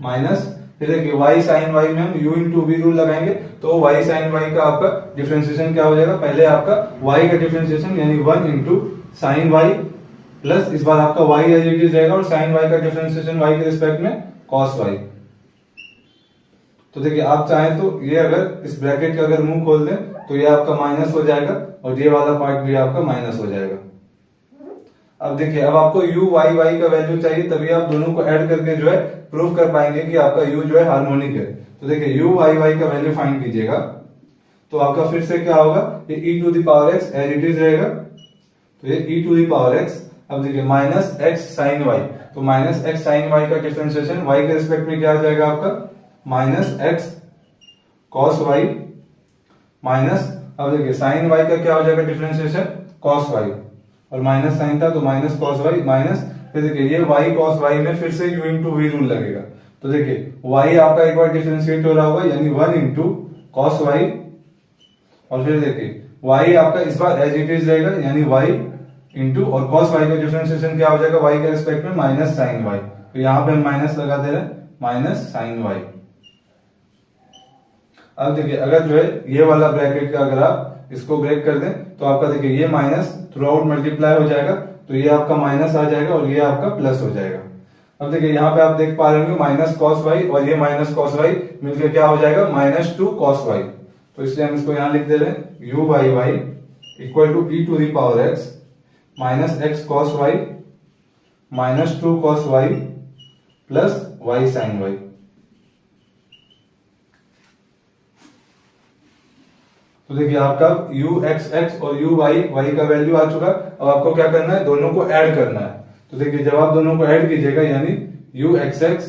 S1: minus, फिर देखिए y साइन y में हम u इंटू v रूल लगाएंगे, तो y साइन y का आपका डिफरेंशिएशन क्या हो जाएगा, पहले आपका y का डिफरेंशिएशन यानी 1 इंटू साइन y प्लस इस बार आपका y एज इट इज रहेगा, और साइन y का डिफरेंशिएशन y के रिस्पेक्ट में cos y। तो देखिए आप चाहें तो ये अगर इस ब्रैकेट का अगर मुंह खोल दें तो ये आपका माइनस हो जाएगा, और ये वाला पार्ट भी आपका माइनस हो जाएगा। अब देखिए अब आपको u y का वैल्यू चाहिए, तभी आप दोनों को ऐड करके जो है प्रूव कर पाएंगे कि आपका u जो है हार्मोनिक है। तो देखिए u y का वैल्यू फाइंड कीजिएगा, तो आपका फिर से क्या होगा, ये e to the power x as it is रहेगा, तो ये e to the power x। अब देखिए माइनस x साइन y, तो माइनस x साइन y का डिफरेंशिएशन y के रिस्पेक्ट में क्या आ जाएगा आपका, minus x cos y minus, अब देखिए साइन y का क्या हो जाएगा डिफरेंशिएशन cos y, और माइनस साइन था तो माइनस cos y माइनस, फिर देखिए ये y cos y में फिर से u इंटू v रूल लगेगा। तो देखिए y आपका एक बार डिफरेंशिएट हो रहा होगा यानी 1 इंटू cos y, और फिर देखिए y आपका इस बार एज इट इज रहेगा यानी y इंटू, और cos y का डिफरेंशिएशन क्या हो जाएगा y के रिस्पेक्ट में माइनस साइन y। तो यहाँ पे हम माइनस लगा दे रहे हैं, माइनस साइन y। अब देखिए अगर जो है ये वाला ब्रैकेट का अगर आप इसको ब्रेक कर दें तो आपका देखिए ये माइनस थ्रू आउट मल्टीप्लाई हो जाएगा, तो ये आपका माइनस आ जाएगा और ये आपका प्लस हो जाएगा। अब देखिए यहाँ पे आप देख पा रहे होंगे माइनस कॉस वाई और ये माइनस कॉस वाई मिलकर क्या हो जाएगा, माइनस 2 कॉस वाई। तो इसलिए हम इसको यहाँ लिख दे रहे हैं u y y equal to e to the power x minus x cos y minus 2 cos y plus y sine y. तो देखिए आपका u एक्स एक्स और u वाई वाई का वैल्यू आ चुका। अब आपको क्या करना है, दोनों को ऐड करना है। तो देखिए जब आप दोनों को ऐड कीजिएगा यानी u एक्स एक्स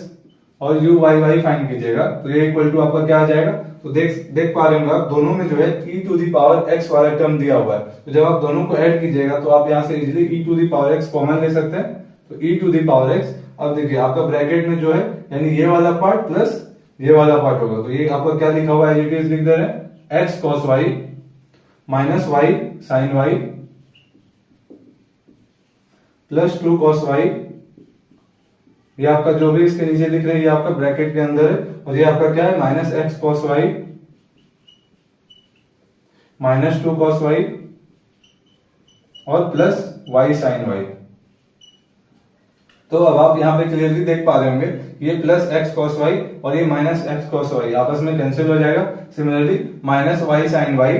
S1: और u वाई वाई फाइंड कीजिएगा तो ये इक्वल टू आपका क्या आ जाएगा। तो देख पा रहे होंगे आप दोनों में जो है e to the power x वाला टर्म दिया हुआ है। तो जब आप दोनों को ऐड कीजिएगा तो आप यहाँ से easily e to the power x common ले सकते हैं। तो e to the power x, अब देखिए आपका ब्रैकेट में जो है यानी ये वाला पार्ट प्लस ये वाला पार्ट होगा। तो ये आपका क्या लिखा हुआ है, लिख दे रहे हैं x cos y minus y sine y plus 2 cos y। ये आपका जो भी इसके नीचे लिख रहे हैं ये आपका ब्रैकेट के अंदर है और ये आपका क्या है minus x cos y minus 2 cos y और प्लस y साइन y। तो अब आप यहाँ पे क्लियरली देख पा रहे होंगे ये प्लस x cos y और ये माइनस x cos y आपस में कैंसिल हो जाएगा। Similarly minus y sine y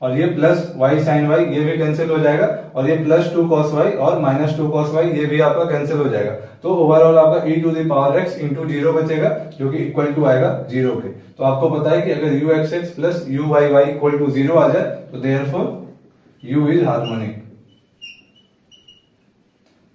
S1: और ये प्लस y साइन y ये भी कैंसिल हो जाएगा और ये प्लस 2 cos y और माइनस 2 cos y ये भी आपका कैंसिल हो जाएगा। तो ओवरऑल आपका e to the power x into 0 बचेगा जो कि इक्वल टू आएगा 0 के। तो आपको पता है कि अगर u x x plus u y y equal to 0 आ जाए तो देयरफॉर u इज हार्मोनिक।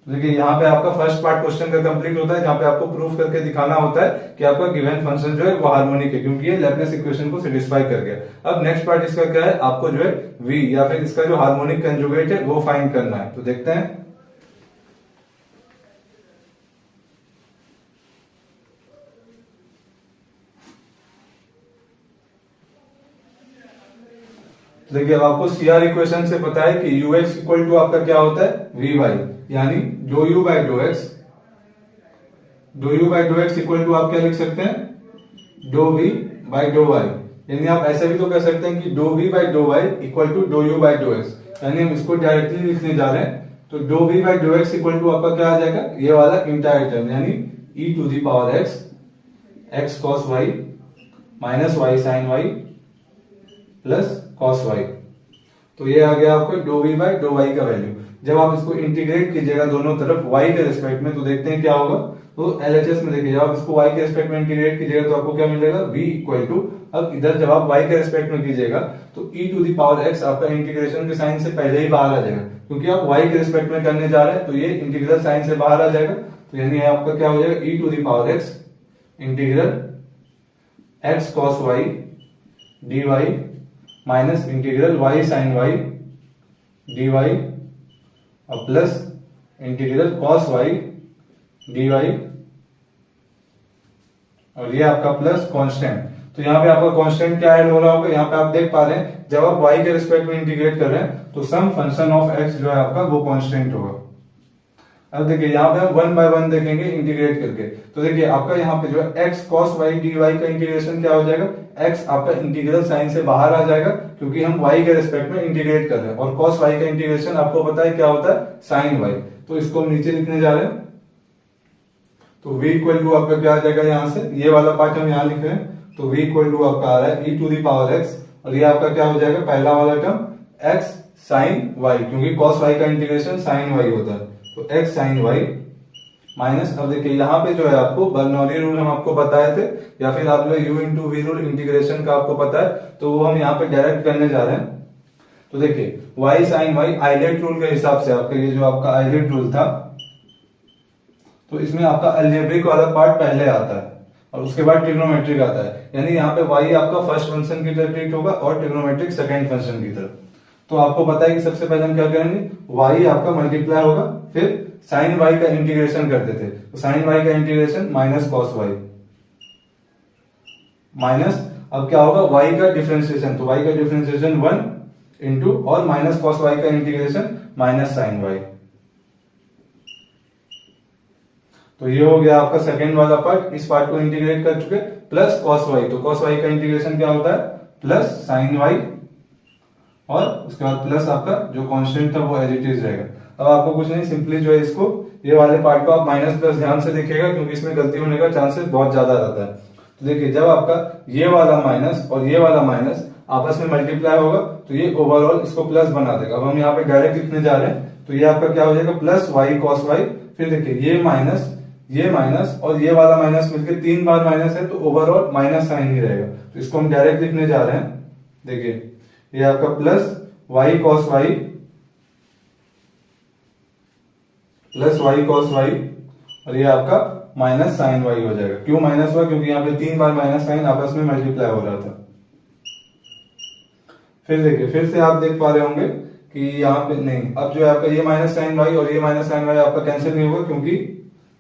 S1: देखिए यहाँ पे आपका फर्स्ट पार्ट क्वेश्चन का कंप्लीट होता है जहाँ पे आपको प्रूफ करके दिखाना होता है कि आपका गिवन फंक्शन जो है वो हार्मोनिक है क्योंकि ये लैप्लेस इक्वेशन को सेटिस्फाई कर गया। अब नेक्स्ट पार्ट इसका क्या है, आपको जो है v या फिर इसका जो हार्मोनिक कंजुगेट है वो फाइंड करना है। तो देखते हैं। तो देखिए अब आपको सीआर इक्वेशन से पता है कि ux इक्वल टू आपका क्या होता है वी वाई, यानी dough u by dough x, equal to आप क्या लिख सकते हैं do v by dough y. यानी आप ऐसे भी तो कह सकते हैं कि do v by dough y equal to do u by dough x, यानी हम इसको डायरेक्टली लिखने जा रहे हैं। तो do v by dough x equal to आपका क्या आ जाएगा, ये वाला इंटायर टर्म, यानी ई to the power x, x cos y minus y sine y plus cos y. तो ये आ गया आपका do v by dough y का वैल्यू। जब आप इसको इंटीग्रेट कीजिएगा दोनों तरफ y के रिस्पेक्ट में, तो देखते हैं क्या होगा। तो LHS में देखिए, जब आप इसको y के रिस्पेक्ट में इंटीग्रेट कीजिएगा तो आपको क्या मिलेगा v इक्वल टू, अब इधर जब आप y के रिस्पेक्ट में कीजिएगा तो e to the power x आपका इंटीग्रेशन के साइन से पहले ही बाहर आ जाएगा, क्योंकि आप y के रिस्पेक्ट में करने जा रहे हैं तो ये इंटीग्रल साइन से बाहर आ जाएगा। तो यानी आपका क्या हो जाएगा e to the power x integral x cos y d y minus integral y sine y d y और plus integral cos y d y, और ये आपका प्लस कांस्टेंट। तो यहाँ पे आपका कांस्टेंट क्या ऐड हो रहा होगा, यहाँ पे आप देख पा रहे हैं जब आप y के रिस्पेक्ट में इंटीग्रेट कर रहे हैं तो सम फंक्शन ऑफ x जो है आपका वो कांस्टेंट होगा। अब देखिए यहाँ पे हम वन बाय वन देखेंगे इंटीग्रेट करके। तो देखिए आपका यहाँ पे जो है x cos y dy का इंटीग्रेशन क्या हो जाएगा, x आपका इंटीग्रल साइन से बाहर आ जाएगा क्योंकि हम y के रिस्पेक्ट में इंटीग्रेट कर रहे हैं, और cos y का इंटीग्रेशन आपको पता है क्या होता है साइन y। तो इसको हम नीचे लिखने जा रहे हैं। तो v इक्वल टू आपका क्या आ जाएगा, यहाँ से ये वाला पार्ट हम यहाँ लिख रहे हैं। तो v इक्वल टू आपका आ रहा है e to the power x, और ये आपका क्या हो जाएगा पहला वाला टर्म x साइन y, क्योंकि cos y का इंटीग्रेशन साइन y होता है। तो x साइन y माइनस, अब देखिए यहाँ पे जो है आपको बर्नौली रूल हम आपको बताए थे, या फिर आप लोग u into v rule integration का आपको पता है, तो वो हम यहाँ पे डायरेक्ट करने जा रहे हैं। तो देखिए y sine y ILATE rule के हिसाब से आपका ये जो आपका आइलेट रूल था, तो इसमें आपका अलजेब्रिक वाला पार्ट पहले आता है और उसके बाद ट्रिग्नोमेट्रिक आता है, यानी यहाँ पे y आपका फर्स्ट फंक्शन की तरफ ट्रीट होगा और ट्रिग्नोमेट्रिक सेकंड फंक्शन की तरफ। तो आपको पता है कि सबसे पहले हम क्या करेंगे, y आपका मल्टीप्लाई होगा, फिर साइन y का इंटीग्रेशन करते थे, तो साइन y का integration minus cos y minus, अब क्या होगा y का डिफरेंशिएशन, तो y का डिफरेंशिएशन 1 इंटू और माइनस कॉस y का इंटीग्रेशन माइनस साइन y। तो ये हो गया आपका सेकेंड वाला पार्ट, इस पार्ट को इंटीग्रेट कर चुके, प्लस कॉस y, तो कॉस y का इंटीग्रेशन क्या होता है प्लस साइन y, और उसके बाद प्लस आपका जो कांस्टेंट था वो एज इट इज रहेगा। अब आपको कुछ नहीं, सिंपली जो है इसको ये वाले पार्ट को आप माइनस प्लस ध्यान से देखिएगा क्योंकि इसमें गलती होने का चांसेस बहुत ज्यादा रहता है। तो देखिए जब आपका ये वाला माइनस और ये वाला माइनस आपस में मल्टीप्लाई होगा तो ये ओवरऑल इसको प्लस बना देगा। अब हम यहाँ पे डायरेक्ट लिखने जा रहे हैं, तो ये आपका क्या हो जाएगा प्लस वाई कॉस वाई, फिर देखिए ये माइनस और ये वाला माइनस मिलकर 3 बार माइनस है, तो ओवरऑल माइनस साइन ही रहेगा। तो इसको हम डायरेक्ट लिखने जा रहे हैं। देखिए ये आपका plus y cos y plus y cos y, और ये आपका माइनस साइन वाई हो जाएगा। क्यों माइनस हुआ, क्योंकि यहाँ पे 3 बार माइनस साइन आपस में मल्टीप्लाई हो रहा था। फिर देखिए फिर से आप देख पा रहे होंगे कि यहाँ पे नहीं, अब जो है आपका ये माइनस साइन वाई और ये माइनस साइन वाई आपका कैंसिल नहीं होगा, क्योंकि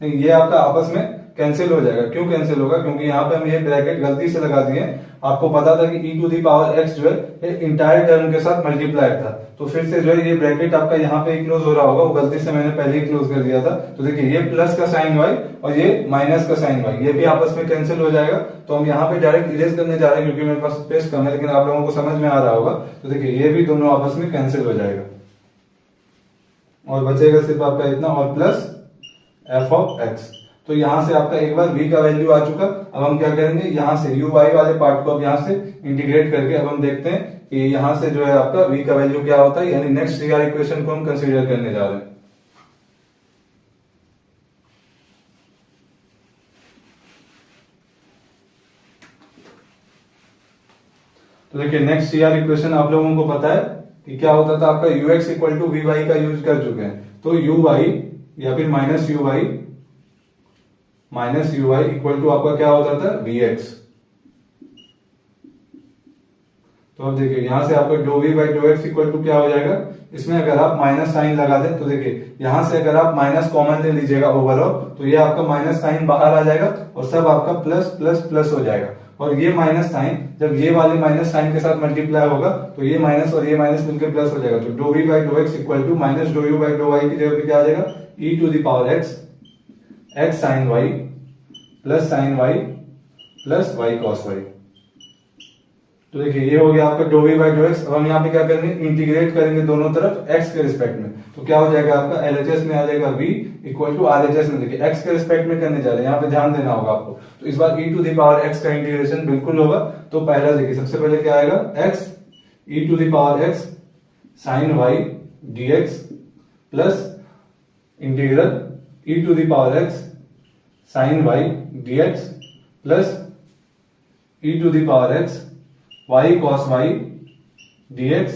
S1: नहीं ये आपका आपस में कैंसिल हो जाएगा। क्यों कैंसिल होगा, क्योंकि यहाँ पे हम ये ब्रैकेट गलती से लगा दिए। आपको पता था कि e to the power x जो है इंटायर टर्म के साथ मल्टीप्लाई था, तो फिर से जो है ये ब्रैकेट आपका यहाँ पे क्लोज हो रहा होगा, वो गलती से मैंने पहले ही क्लोज कर दिया था। तो देखिए ये प्लस का साइन y और ये माइनस का साइन y, ये भी आपस में कैंसिल हो जाएगा। तो हम यहाँ पे डायरेक्ट इरेज करने जा रहे हैं क्योंकि मेरे पास स्पेस कम है, लेकिन आप लोगों को समझ में आ रहा होगा। तो देखिए ये भी दोनों आपस में कैंसिल हो जाएगा और बचेगा सिर्फ आपका इतना और प्लस एफ ऑफ एक्स। तो यहां से आपका एक बार v का वैल्यू आ चुका। अब हम क्या करेंगे, यहाँ से u y वाले पार्ट को अब यहाँ से इंटीग्रेट करके अब हम देखते हैं कि यहाँ से जो है आपका v का वैल्यू क्या होता है, यानी नेक्स्ट सीआर इक्वेशन को हम कंसीडर करने जा रहे हैं। तो देखिए नेक्स्ट सीआर इक्वेशन आप लोगों को पता है कि क्या होता था, आपका ux equal to v y का यूज कर चुके हैं। तो u y या फिर minus u y equal to आपका क्या होता था vx। तो अब देखिए यहां से आपका do v by dough x equal to क्या हो जाएगा, इसमें अगर आप माइनस साइन लगा दें तो देखिए यहां से अगर आप माइनस कॉमन ले लीजिएगा ओवरऑल, तो ये आपका माइनस साइन बाहर आ जाएगा और सब आपका प्लस प्लस प्लस हो जाएगा। और ये माइनस साइन जब ये वाले माइनस साइन के साथ मल्टीप्लाई होगा तो ये माइनस और ये माइनस मिलकर प्लस हो जाएगा। तो do v by dough x equal to minus do u by dough y की जगह पे क्या आ जाएगा, e to the power x x sine y plus sine y plus y cos y. तो देखिए ये हो गया आपका do v by dough x. अब हम यहाँ पे क्या करेंगे, इंटीग्रेट करेंगे दोनों तरफ x के रिस्पेक्ट में। तो क्या हो जाएगा आपका LHS में आ जाएगा v इक्वल टू RHS में। देखिए x के रिस्पेक्ट में करने जा रहे हैं, यहाँ पे ध्यान देना होगा आपको। तो इस बार e to the power x का इंटीग्रेशन बिल्कुल होगा। तो पहला देखिए सबसे पहले क्या आएगा, x e to the power x sine y dx plus integral e to the power x sine y dx plus e to the power x y cos y dx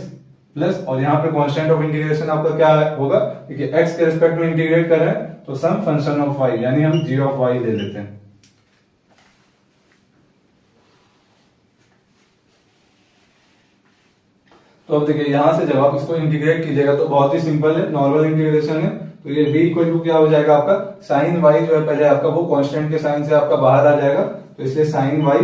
S1: plus, और यहाँ पे कांस्टेंट ऑफ इंटीग्रेशन आपका क्या होगा, देखिए x के रिस्पेक्ट में इंटीग्रेट कर रहे हैं तो सम फंक्शन ऑफ y यानी हम g ऑफ y ले लेते हैं। तो अब देखिए यहां से जब आप इसको इंटीग्रेट कीजिएगा तो बहुत ही सिंपल है, नॉर्मल इंटीग्रेशन है। तो ये v इक्वल टू क्या हो जाएगा आपका साइन y जो है पहले आपका वो कांस्टेंट के साइन से आपका बाहर आ जाएगा, तो इसलिए साइन y।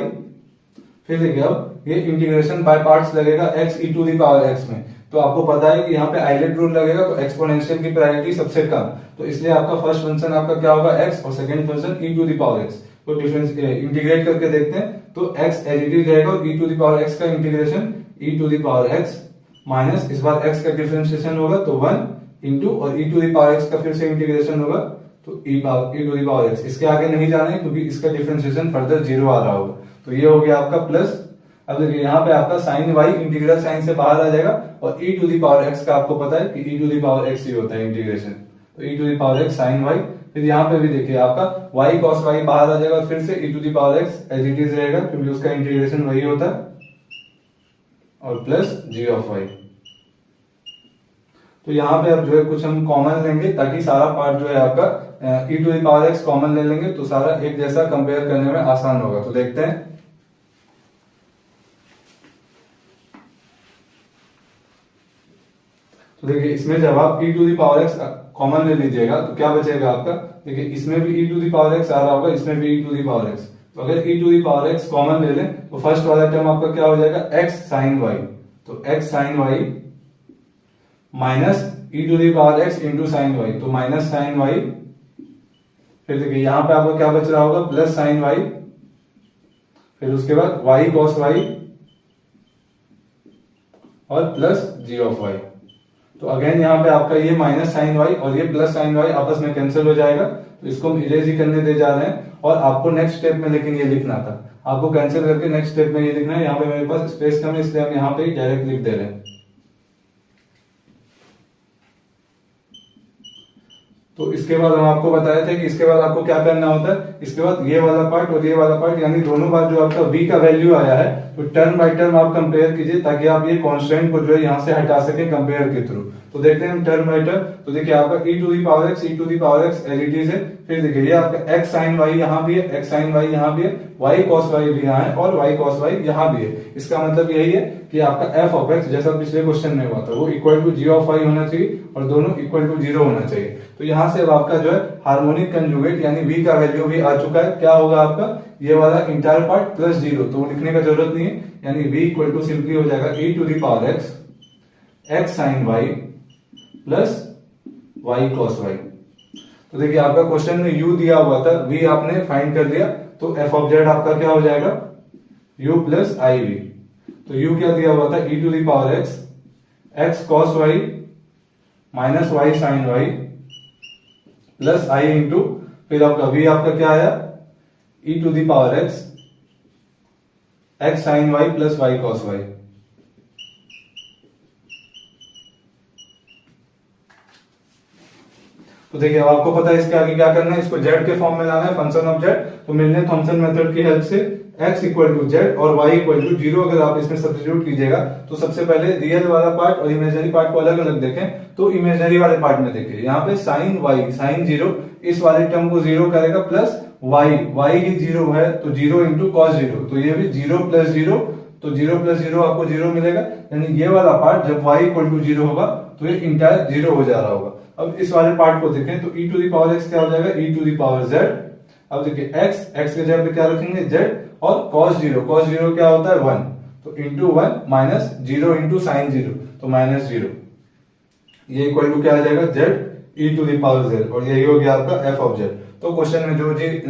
S1: फिर देखिए अब ये इंटीग्रेशन बाय पार्ट्स लगेगा x e to the power x में। तो आपको पता है कि यहाँ पे आइलेट रूल लगेगा तो एक्सपोनेंशियल की प्रायोरिटी सबसे कम, तो इसलिए आपका फर्स्ट फंक्शन आपका क्या होगा x और second function e to the power x। तो डिफरेंस इंटीग्रेट करके देखते हैं तो x एज इट इज रहेगा और e to the power x का integration e to the power x minus इस बार x का डिफरेंशिएशन होगा तो 1 इंटू और e to the power x का फिर से इंटीग्रेशन होगा तो e to the power x। इसके आगे नहीं जाना है क्योंकि इसका डिफरेंशिएशन फर्दर 0 आ रहा होगा। तो ये हो गया आपका प्लस। अब देखिए यहाँ पे आपका साइन y इंटीग्रल साइन से बाहर आ जाएगा और e to the power x का आपको पता है कि e to the power x ही होता है इंटीग्रेशन, तो e to the power x sine y। फिर यहाँ पे भी देखिए आपका y cos y बाहर आ जाएगा, फिर से e to the power x as it is रहेगा क्योंकि उसका इंटीग्रेशन वही होता है और प्लस g ऑफ y। तो यहाँ पे अब जो है कुछ हम कॉमन लेंगे ताकि सारा पार्ट जो है आपका e to the power x common ले लेंगे तो सारा एक जैसा कंपेयर करने में आसान होगा। तो देखते हैं, तो देखिए इसमें जब आप e to the power x common ले लीजिएगा तो क्या बचेगा आपका, देखिए इसमें भी e to the power x आ रहा होगा, इसमें भी e to the power x। तो अगर e to the power x common ले लें तो फर्स्ट वाला टर्म आपका क्या हो जाएगा x साइन y, तो x sine y minus e to the power x into sine y, तो माइनस साइन y। फिर देखिए यहाँ पे आपका क्या बच रहा होगा प्लस साइन y, फिर उसके बाद y cos y और प्लस g ऑफ y। तो अगेन यहाँ पे आपका ये माइनस साइन y और ये प्लस साइन y आपस में कैंसिल हो जाएगा, तो इसको हम इरेज ही करने दे जा रहे हैं। और आपको नेक्स्ट स्टेप में लेकिन ये लिखना था, आपको कैंसिल करके नेक्स्ट स्टेप में ये लिखना है। यहाँ पे मेरे पास स्पेस कम है इसलिए हम यहाँ पे डायरेक्ट लिख दे रहे हैं। तो इसके बाद हम आपको बताए थे कि इसके बाद आपको क्या करना होता है, इसके बाद ये वाला पार्ट और ये वाला पार्ट यानी दोनों बार जो आपका v का वैल्यू आया है तो टर्म बाय टर्म आप कंपेयर कीजिए ताकि आप ये कांस्टेंट को जो है यहाँ से हटा सके कंपेयर के थ्रू। तो देखते हैं हम टर्म बाय टर्म। तो देखिए आपका e to the power x e to the power x as it is है। फिर देखिए ये आपका x साइन y यहाँ भी है, x साइन y यहाँ भी है, y cos y भी यहाँ है और y cos y यहाँ भी है। इसका मतलब यही है कि आपका f ऑफ x जैसा पिछले क्वेश्चन में हुआ था वो equal to g of y होना चाहिए और दोनों इक्वल टू 0 होना चाहिए। तो यहाँ से अब आपका जो है हार्मोनिक कंजुगेट यानी v का वैल्यू भी आ चुका है। क्या होगा आपका ये वाला इंटायर पार्ट प्लस 0, तो वो लिखने का जरूरत नहीं है, यानी v इक्वल टू सिंपली हो जाएगा e to the power x x sine y plus y cos y। तो देखिए आपका क्वेश्चन में u दिया हुआ था, v आपने फाइंड कर दिया तो f ऑफ z आपका क्या हो जाएगा u प्लस i v। तो u क्या दिया हुआ था e to the power x x cos y minus y sine y plus i into फिर आपका v आपका क्या आया e to the power x x sine y plus y cos y। तो देखिए अब आपको पता है इसके आगे क्या करना है, इसको z के फॉर्म में लाना है फंक्शन ऑफ z। तो मिलने थॉमसन मेथड की हेल्प से x इक्वल टू z और y इक्वल टू 0 अगर आप इसमें सब्स्टिट्यूट कीजिएगा तो सबसे पहले रियल वाला पार्ट और इमेजिनरी पार्ट को अलग अलग देखें। तो इमेजिनरी वाले पार्ट में देखिए यहाँ पे साइन y साइन 0 इस वाले टर्म को 0 करेगा प्लस y ही 0 है तो 0 इंटू कॉस 0, तो ये भी 0 प्लस 0, तो 0 प्लस 0 आपको 0 मिलेगा। यानी ये वाला पार्ट जब y इक्वल टू 0 होगा तो ये इंटायर 0 हो जा रहा होगा। अब इस वाले पार्ट को देखें तो e to the power x क्या हो जाएगा e to the power z। अब देखिए x की जगह पे क्या रखेंगे z और cos जीरो क्या होता है 1, तो इंटू 1 माइनस 0 इंटू साइन 0, तो माइनस 0, ये इक्वल टू क्या आ जाएगा z e to the power z, और यही हो गया आपका f ऑफ z। तो क्वेश्चन में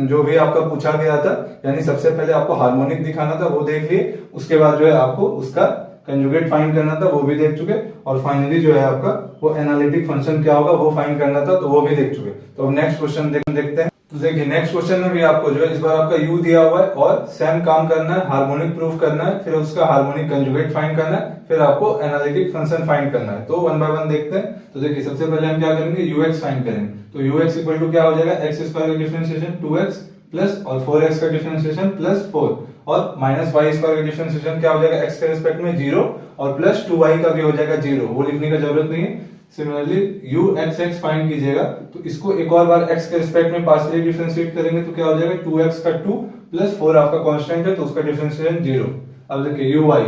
S1: जो भी आपका पूछा गया था, यानी सबसे पहले आपको हार्मोनिक दिखाना था वो देख लिए, उसके बाद जो है आपको उसका कंजुगेट फाइंड करना था वो भी देख चुके, और फाइनली जो है आपका वो एनालिटिक फंक्शन क्या होगा वो फाइंड करना था तो वो भी देख चुके। तो अब नेक्स्ट क्वेश्चन देखते हैं। तो देखिए नेक्स्ट क्वेश्चन में भी आपको जो है इस बार आपका u दिया हुआ है और सेम काम करना है, हार्मोनिक प्रूफ करना है, फिर उसका हार्मोनिक कंजुगेट फाइंड करना है, फिर आपको एनालिटिक फंक्शन फाइंड करना है। तो वन बाय वन देखते हैं। तो देखिए सबसे पहले हम क्या करेंगे, ux फाइंड करेंगे। तो ux इक्वल टू क्या हो जाएगा, x स्क्वायर का डिफरेंशिएशन 2x प्लस और 4x का डिफरेंशिएशन प्लस 4 और माइनस y स्क्वायर का डिफरेंशिएशन क्या हो जाएगा x के रिस्पेक्ट में 0 और प्लस 2y का भी हो जाएगा 0, वो लिखने का जरूरत नहीं है। सिमिलरली uxx फाइंड कीजिएगा, तो इसको एक और बार x के रिस्पेक्ट में पार्शियली डिफरेंशिएट करेंगे तो क्या हो जाएगा 2x का 2 प्लस 4 आपका कांस्टेंट है तो उसका डिफरेंशिएशन 0। अब देखिए uy,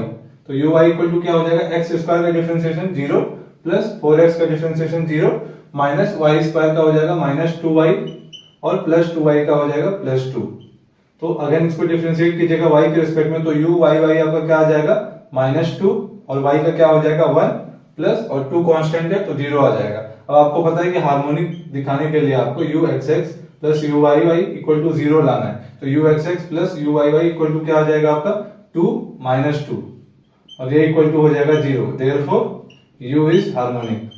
S1: तो uy इक्वल टू क्या हो जाएगा x स्क्वायर का डिफरेंशिएशन 0 प्लस 4x का डिफरेंशिएशन 0 माइनस y स्क्वायर का हो जाएगा माइनस 2y और प्लस 2y का हो जाएगा प्लस 2। तो अगर इसको डिफरेंशिएट कीजिएगा y के रिस्पेक्ट में तो u y आपका क्या आ जाएगा माइनस 2 और y का क्या हो जाएगा 1 प्लस और 2 कांस्टेंट है तो 0 आ जाएगा। अब आपको पता है कि हार्मोनिक दिखाने के लिए आपको uxx plus uyy equal to 0 लाना है। तो uxx plus uyy equal to क्या आ जाएगा आपका 2 माइनस 2 और ये इक्वल टू हो जाएगा 0, देयरफॉर u इज हार्मोनिक।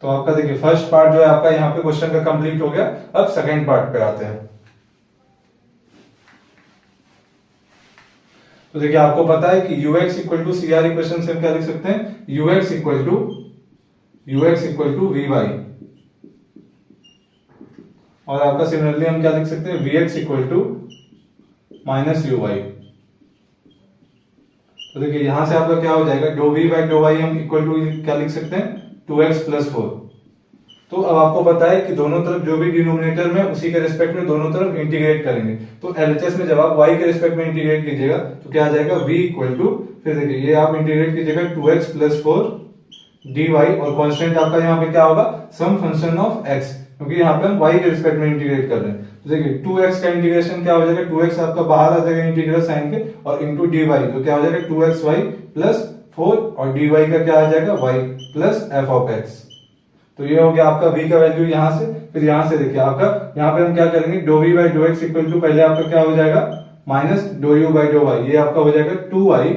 S1: तो आपका देखिए फर्स्ट पार्ट जो है आपका यहाँ पे क्वेश्चन का कंप्लीट हो गया। अब सेकंड पार्ट पे आते हैं। तो देखिए आपको पता है कि ux equal to CR equation से हम क्या लिख सकते हैं, ux इक्वल टू vy, और आपका सिमिलरली हम क्या लिख सकते हैं vx equal to minus uy। तो देखिए यहां से आपका क्या हो जाएगा डो v बाई डो y हम इक्वल टू क्या लिख सकते हैं 2x प्लस 4। तो अब आपको पता है कि दोनों तरफ जो भी डिनोमिनेटर में उसी के रिस्पेक्ट में दोनों तरफ इंटीग्रेट करेंगे। तो LHS में जब आप y के रिस्पेक्ट में इंटीग्रेट कीजिएगा तो क्या आ जाएगा v इक्वल टू, फिर देखिए ये आप इंटीग्रेट कीजिएगा 2x प्लस 4 dy और कांस्टेंट आपका यहाँ पे क्या होगा सम फंक्शन ऑफ x, क्योंकि यहाँ पे हम y के रिस्पेक्ट में इंटीग्रेट कर रहे हैं। तो देखिए 2x का इंटीग्रेशन क्या हो जाएगा 2x आपका बाहर आ जाएगा इंटीग्रल साइन के और इंटू dy तो क्या हो जाएगा 2xy प्लस 4 और dy का क्या आ जाएगा y plus f of x। तो ये हो गया आपका v का वैल्यू यहां से। फिर यहां से देखिए आपका यहाँ पे हम क्या करेंगे डो v बाई डो x इक्वल टू पहले आपका क्या हो जाएगा माइनस डो u बाई डो y, ये आपका हो जाएगा 2y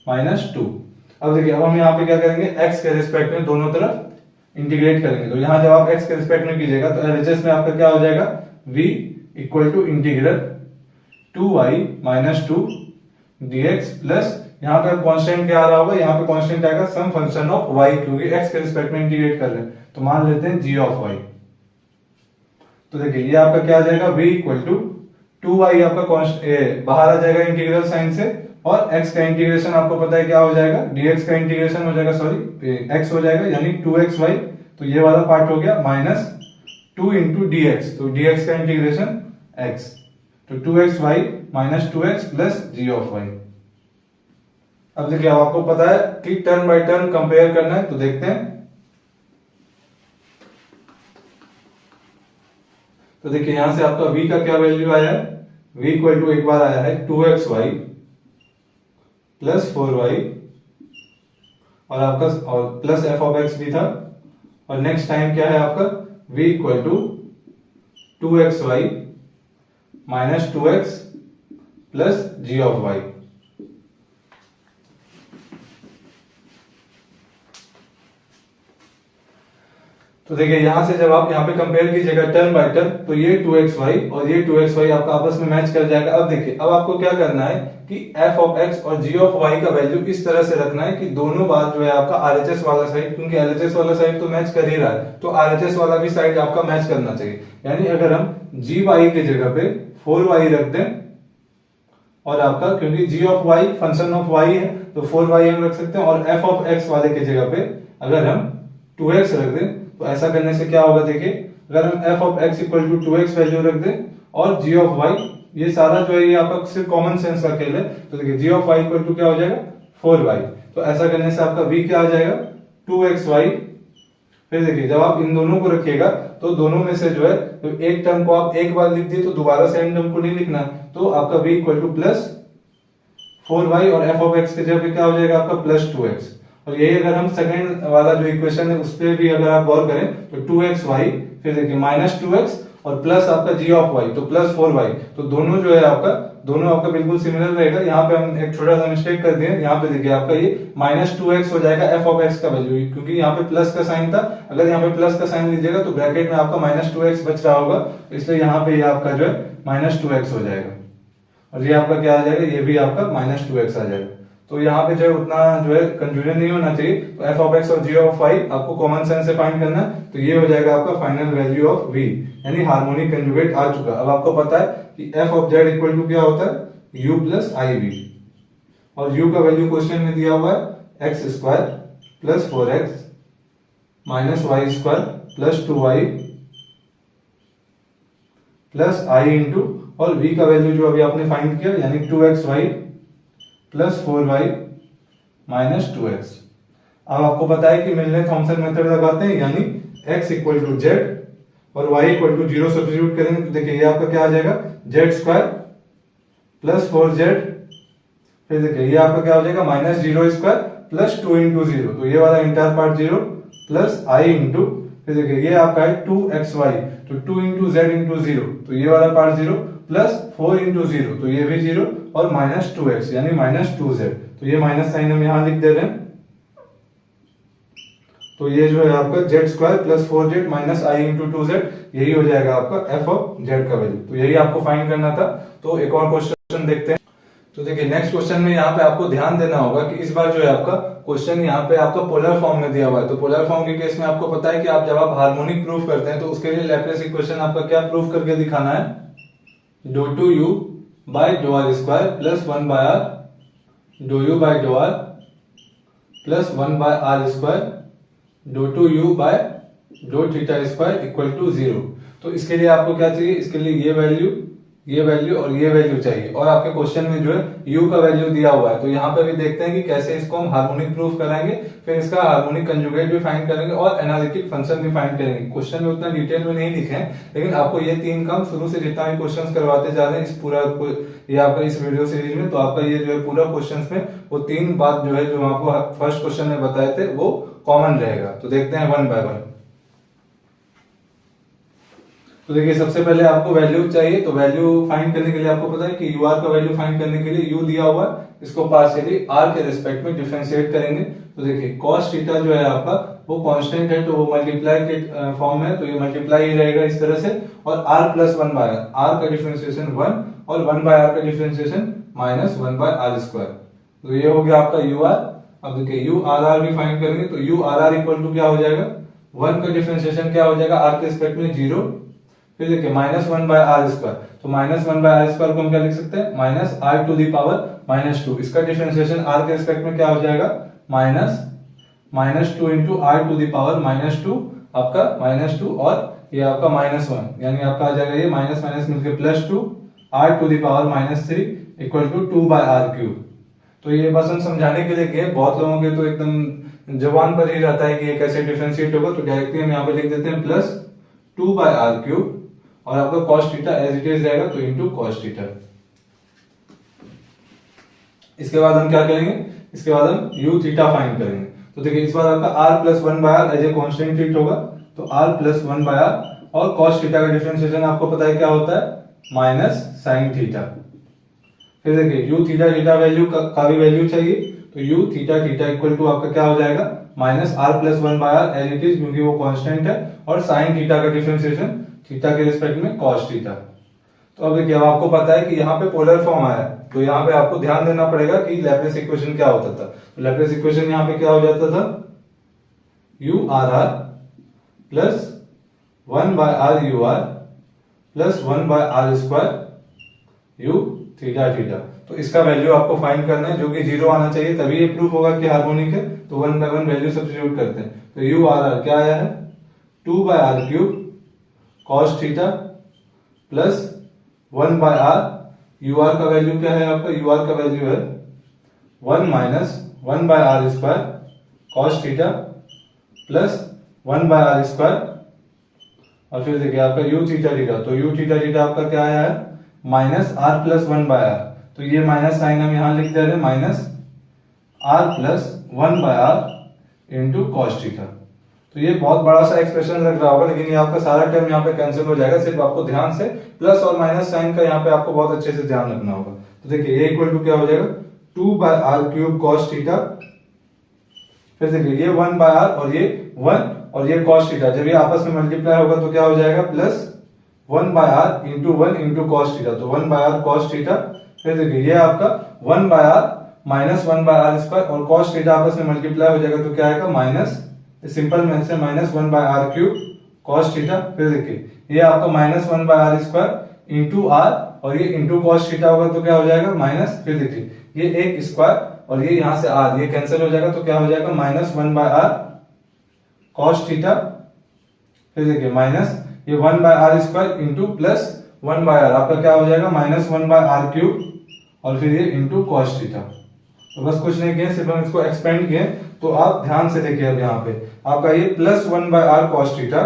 S1: माइनस 2। अब देखिए अब हम यहाँ पे क्या करेंगे x के रिस्पेक्ट में दोनों तरफ इंटीग्रेट करेंगे। तो यहाँ जब आप x के रिस्पेक्ट में कीजिएगा तो LHS में आपका क्या हो जाएगा v equal to integral 2y minus 2 dx plus यहाँ पे कांस्टेंट क्या आ रहा होगा, यहाँ पे कांस्टेंट आएगा सम फंक्शन ऑफ y, क्योंकि x के रिस्पेक्ट में इंटीग्रेट कर रहे हैं तो मान लेते हैं g ऑफ y। तो देखिए ये आपका क्या आ जाएगा v इक्वल टू 2y आपका बाहर आ जाएगा इंटीग्रल साइन से और x का इंटीग्रेशन आपको पता है क्या हो जाएगा dx का इंटीग्रेशन हो जाएगा सॉरी x हो जाएगा यानी 2xy। तो ये वाला पार्ट हो गया माइनस 2 इंटू dx, तो dx का इंटीग्रेशन x, तो 2xy minus 2x plus g of y। अब देखिए अब आपको पता है कि टर्म बाय टर्म कंपेयर करना है तो देखते हैं। तो देखिए यहां से आपका v का क्या वैल्यू आया है, v इक्वल टू एक बार आया है 2xy प्लस 4y और आपका और प्लस f ऑफ x भी था, और नेक्स्ट टाइम क्या है आपका v equal to 2xy minus 2x plus g of y। तो देखिए यहां से जब आप यहाँ पे कंपेयर कीजिएगा टर्म बाय टर्म तो ये 2xy और ये 2xy आपका आपस में मैच कर जाएगा। अब देखिए अब आपको क्या करना है कि f ऑफ x और g ऑफ y का वैल्यू इस तरह से रखना है कि दोनों बात जो है आपका RHS वाला साइड, क्योंकि LHS वाला साइड तो मैच कर ही रहा है तो RHS वाला भी साइड आपका मैच करना चाहिए। यानी अगर हम gy की जगह पे 4y रख दें और आपका क्योंकि g of y function of y है तो 4y हम रख सकते हैं, और f ऑफ x वाले की जगह पे अगर हम 2x रख दें तो ऐसा करने से क्या होगा देखिए अगर हम f of x equal to 2x value रख दें और g ऑफ y, ये सारा जो है ये आपका सिर्फ कॉमन सेंस का खेल है। तो देखिए g of y equal to क्या हो जाएगा 4y, तो ऐसा करने से आपका v क्या आ जाएगा 2xy, फिर देखिए जब आप इन दोनों को रखिएगा तो दोनों में से जो है तो एक टर्म को आप एक बार लिख दिए तो दोबारा सेम टर्म को नहीं लिखना, तो आपका v equal two plus 4y और f ऑफ x के जगह पे क्या हो जाएगा आपका प्लस 2x। और यही अगर हम सेकंड वाला जो इक्वेशन है उस पे भी अगर आप गौर करें तो 2xy, फिर देखिए माइनस 2x और प्लस आपका g ऑफ y तो प्लस 4y, तो दोनों जो है आपका बिल्कुल सिमिलर रहेगा। यहाँ पे हम एक छोटा सा मिस्टेक कर दिए, यहाँ पे देखिए आपका ये माइनस 2x हो जाएगा f ऑफ x का वैल्यू, क्योंकि यहाँ पे प्लस का साइन था। अगर यहाँ पे प्लस का साइन लीजिएगा तो ब्रैकेट में आपका माइनस 2x बच रहा होगा, इसलिए यहाँ पे ये आपका जो है माइनस 2x हो जाएगा और ये आपका क्या आ जाएगा, ये भी आपका माइनस 2x आ जाएगा। तो यहाँ पे जो है उतना जो है कंफ्यूजन नहीं होना चाहिए। तो f ऑफ x और g ऑफ y आपको कॉमन सेंस से फाइंड करना है, तो ये हो जाएगा आपका फाइनल वैल्यू ऑफ v, यानी हार्मोनिक कंजुगेट आ चुका। अब आपको पता है कि f of z equal to क्या होता है, u प्लस iv, और u का वैल्यू क्वेश्चन में दिया हुआ है x square plus 4x minus y square plus 2y plus i into, और v का वैल्यू जो अभी आपने फाइंड किया यानी 2xy plus 4y minus 2x। अब आपको पता है कि मिलने थॉमसन मेथड लगाते हैं, यानी x इक्वल टू जेड और y इक्वल टू 0 सब्स्टिट्यूट करेंगे तो देखिए ये आपका क्या आ जाएगा, जेड स्क्वायर प्लस 4z, फिर देखिए ये आपका क्या हो जाएगा माइनस 0 स्क्वायर प्लस 2 इंटू 0, तो ये वाला entire part 0 plus i into, फिर देखिए ये आपका है 2xy तो 2 इंटू जेड इंटू 0, तो ये वाला पार्ट 0 प्लस 4 इंटू 0 तो ये भी 0 और माइनस 2x यानी माइनस 2z, तो ये माइनस साइन हम यहां लिख दे रहे हैं। तो ये जो है आपका z square plus 4z minus i into 2z, यही हो जाएगा आपका f ऑफ z का वैल्यू। तो यही आपको फाइंड करना था। तो एक और क्वेश्चन देखते हैं। तो देखिए नेक्स्ट क्वेश्चन में यहाँ पे आपको ध्यान देना होगा कि इस बार जो है आपका क्वेश्चन यहाँ पे आपका पोलर फॉर्म में दिया हुआ है। तो पोलर फॉर्म के केस में आपको पता है कि आप जब आप हार्मोनिक प्रूफ करते हैं तो उसके लिए लैप्लेस इक्वेशन आपका क्या प्रूफ करके दिखाना है, डो टू यू बाय डो r square plus 1 by r डो यू बाय डो r plus 1 by r square dough two u by डो थीटा स्क्वायर इक्वल टू 0। तो इसके लिए आपको क्या चाहिए, इसके लिए ये वैल्यू और ये वैल्यू चाहिए, और आपके क्वेश्चन में जो है u का वैल्यू दिया हुआ है। तो यहाँ पे भी देखते हैं कि कैसे इसको हम हार्मोनिक प्रूफ कराएंगे, फिर इसका हार्मोनिक कंजुगेट भी फाइंड करेंगे और एनालिटिक फंक्शन भी फाइंड करेंगे। क्वेश्चन में उतना डिटेल में नहीं लिखे हैं, लेकिन आपको ये तीन काम शुरू से जितना भी क्वेश्चन करवाते जा रहे हैं इस पूरा ये आपका इस वीडियो सीरीज में, तो आपका ये जो है पूरा क्वेश्चन में वो तीन बात जो है जो आपको फर्स्ट क्वेश्चन में बताए थे वो कॉमन रहेगा। तो देखते हैं वन बाय वन। तो देखिए सबसे पहले आपको वैल्यू चाहिए, तो वैल्यू फाइंड करने के लिए आपको पता है कि ur का वैल्यू फाइंड करने के लिए u दिया हुआ है, इसको पार्शियली r के रिस्पेक्ट में डिफरेंशिएट करेंगे। तो देखिए cos थीटा जो है आपका वो कांस्टेंट है, तो वो मल्टीप्लाई के फॉर्म में, तो ये मल्टीप्लाई ही रहेगा इस तरह से, और r प्लस 1 बाय r का डिफरेंशिएशन 1 और 1 बाय r का differentiation minus 1 bye r square. तो ये हो गया आपका ur। अब देखिए u r r भी फाइंड करेंगे, तो u r r equal to क्या हो जाएगा, 1 का डिफरेंशिएशन क्या हो जाएगा r के रिस्पेक्ट में 0, फिर देखिए माइनस 1 बाय आर स्क्वायर, तो माइनस 1 बाय आर स्क्वायर को हम क्या लिख सकते हैं, minus r to the power minus 2, इसका डिफरेंशिएशन आर के रिस्पेक्ट में क्या हो जाएगा, minus 2 into r to the power minus 2, आपका माइनस 2 और ये आपका माइनस 1, यानी आपका आ जाएगा ये माइनस माइनस मिलकर plus 2 r to the power minus 3 equal to 2 by r cube. तो ये बस हम समझाने के लिए किए, बहुत लोगों के तो एकदम जबान पर ही रहता है कि ये कैसे डिफरेंशिएट होगा, तो डायरेक्टली हम यहाँ पे लिख देते हैं प्लस 2 बाय आर क्यूब, और आपका cos theta as it is रहेगा तो इनटू cos थीटा। इसके बाद हम क्या करेंगे, इसके बाद हम u थीटा फाइंड करेंगे। तो देखिए इस बार आपका r plus 1 bye r as a constant treat होगा, तो r प्लस 1 बाय r, और cos थीटा का डिफरेंशिएशन आपको पता है क्या होता है, माइनस साइन थीटा। फिर देखिए u थीटा थीटा वैल्यू का भी वैल्यू चाहिए, तो u theta theta equal to आपका क्या हो जाएगा, minus r plus 1 bye r as it is, क्योंकि वो कांस्टेंट है, और साइन थीटा का डिफरेंशिएशन थीटा के रिस्पेक्ट में cos थीटा। तो अब देखिए अब आपको पता है कि यहाँ पे पोलर फॉर्म आया है, तो यहाँ पे आपको ध्यान देना पड़ेगा कि लैप्लेस इक्वेशन क्या होता था। तो लैप्लेस इक्वेशन यहाँ पे क्या हो जाता था, u r r plus 1 bye r u r plus 1 bye r square u theta theta. तो इसका वैल्यू आपको फाइंड करना है, जो कि 0 आना चाहिए, तभी ये प्रूफ होगा कि हार्मोनिक है। तो 1 बाय 1 वैल्यू सब्स्टिट्यूट करते हैं, तो u r r क्या आया है, 2 by r cube cos theta plus 1 bye r, ur का वैल्यू क्या है आपका, ur का वैल्यू है 1 minus 1 bye r square cos theta plus 1 by r square, और फिर देखिए आपका यू थीटा थीटा, तो यू थीटा थीटा आपका क्या आया है minus r plus 1 by r, तो ये माइनस साइन हम यहां लिख दे रहे हैं, minus r plus 1 by r into cos theta. तो ये बहुत बड़ा सा एक्सप्रेशन लग रहा होगा, लेकिन ये आपका सारा टर्म यहाँ पे कैंसिल हो जाएगा, सिर्फ आपको ध्यान से प्लस और माइनस साइन का यहाँ पे आपको बहुत अच्छे से ध्यान रखना होगा। तो देखिए ये इक्वल टू क्या हो जाएगा 2 by r cube cos theta, फिर देखिए ये 1 बाय आर और ये 1 और ये कॉस थीटा, जब ये आपस में मल्टीप्लाई होगा तो क्या हो जाएगा plus 1 by r into 1 into cos theta, तो 1 बाय आर कॉस थीटा, फिर देखिए ये आपका 1 by r minus 1 by r square और कॉस थीटा आपस में मल्टीप्लाई हो जाएगा तो क्या आएगा माइनस सिंपल में से minus 1 by r cube cos theta, फिर देखिए ये आपका minus 1 by r square into r और ये इंटू कॉस थीटा होगा तो क्या हो जाएगा माइनस, फिर देखिए ये एक स्क्वायर और ये यहां से आर ये कैंसिल हो जाएगा तो क्या हो जाएगा minus 1 by r cos theta, फिर देखिए माइनस ये 1 by r square into plus 1 by r आपका क्या हो जाएगा माइनस 1 बाय आर क्यूब और फिर ये इंटू कॉस थीटा। तो बस कुछ नहीं किए, सिर्फ हम इसको एक्सपेंड किए, तो आप ध्यान से देखिए अब यहाँ पे आपका ये plus 1 by r cos theta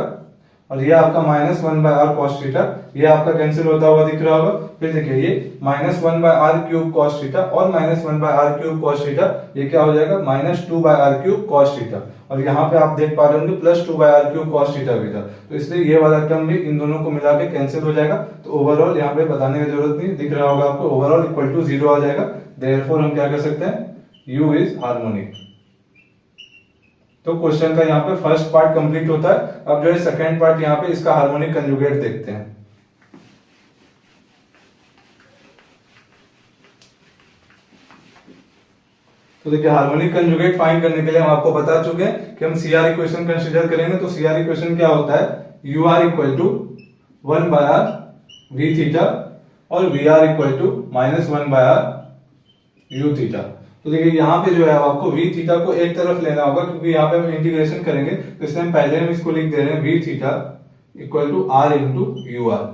S1: और ये आपका minus 1 by r cos theta, ये आपका कैंसिल होता हुआ दिख रहा होगा, फिर देखिए ये minus 1 by r cube cos theta और minus 1 by r cube cos theta, ये क्या हो जाएगा minus 2 by r cube cos theta, और यहाँ पे आप देख पा रहे होंगे plus 2 by r cube cos theta भी था, तो इसलिए ये वाला टर्म भी इन दोनों को मिला के कैंसिल हो जाएगा। तो ओवरऑल यहाँ पे बताने की जरूरत नहीं, दिख रहा होगा आपको, ओवरऑल इक्वल टू 0 आ जाएगा, देयरफॉर हम क्या कर सकते हैं u इज हार्मोनिक। तो क्वेश्चन का यहाँ पे फर्स्ट पार्ट कंप्लीट होता है। अब जो है सेकंड पार्ट यहाँ पे इसका हार्मोनिक कंजुगेट देखते हैं। तो देखिए हार्मोनिक कंजुगेट फाइंड करने के लिए हम आपको बता चुके हैं कि हम सीआर इक्वेशन कंसीडर करेंगे। तो सीआर इक्वेशन क्या होता है, u r equal to 1 by r v theta और v r equal to minus 1 by r u theta. तो देखिए यहाँ पे जो है आपको v थीटा को एक तरफ लेना होगा, क्योंकि यहाँ पे हम इंटीग्रेशन करेंगे, तो इसलिए हम पहले हम इसको लिख दे रहे हैं v theta equal to r into u r,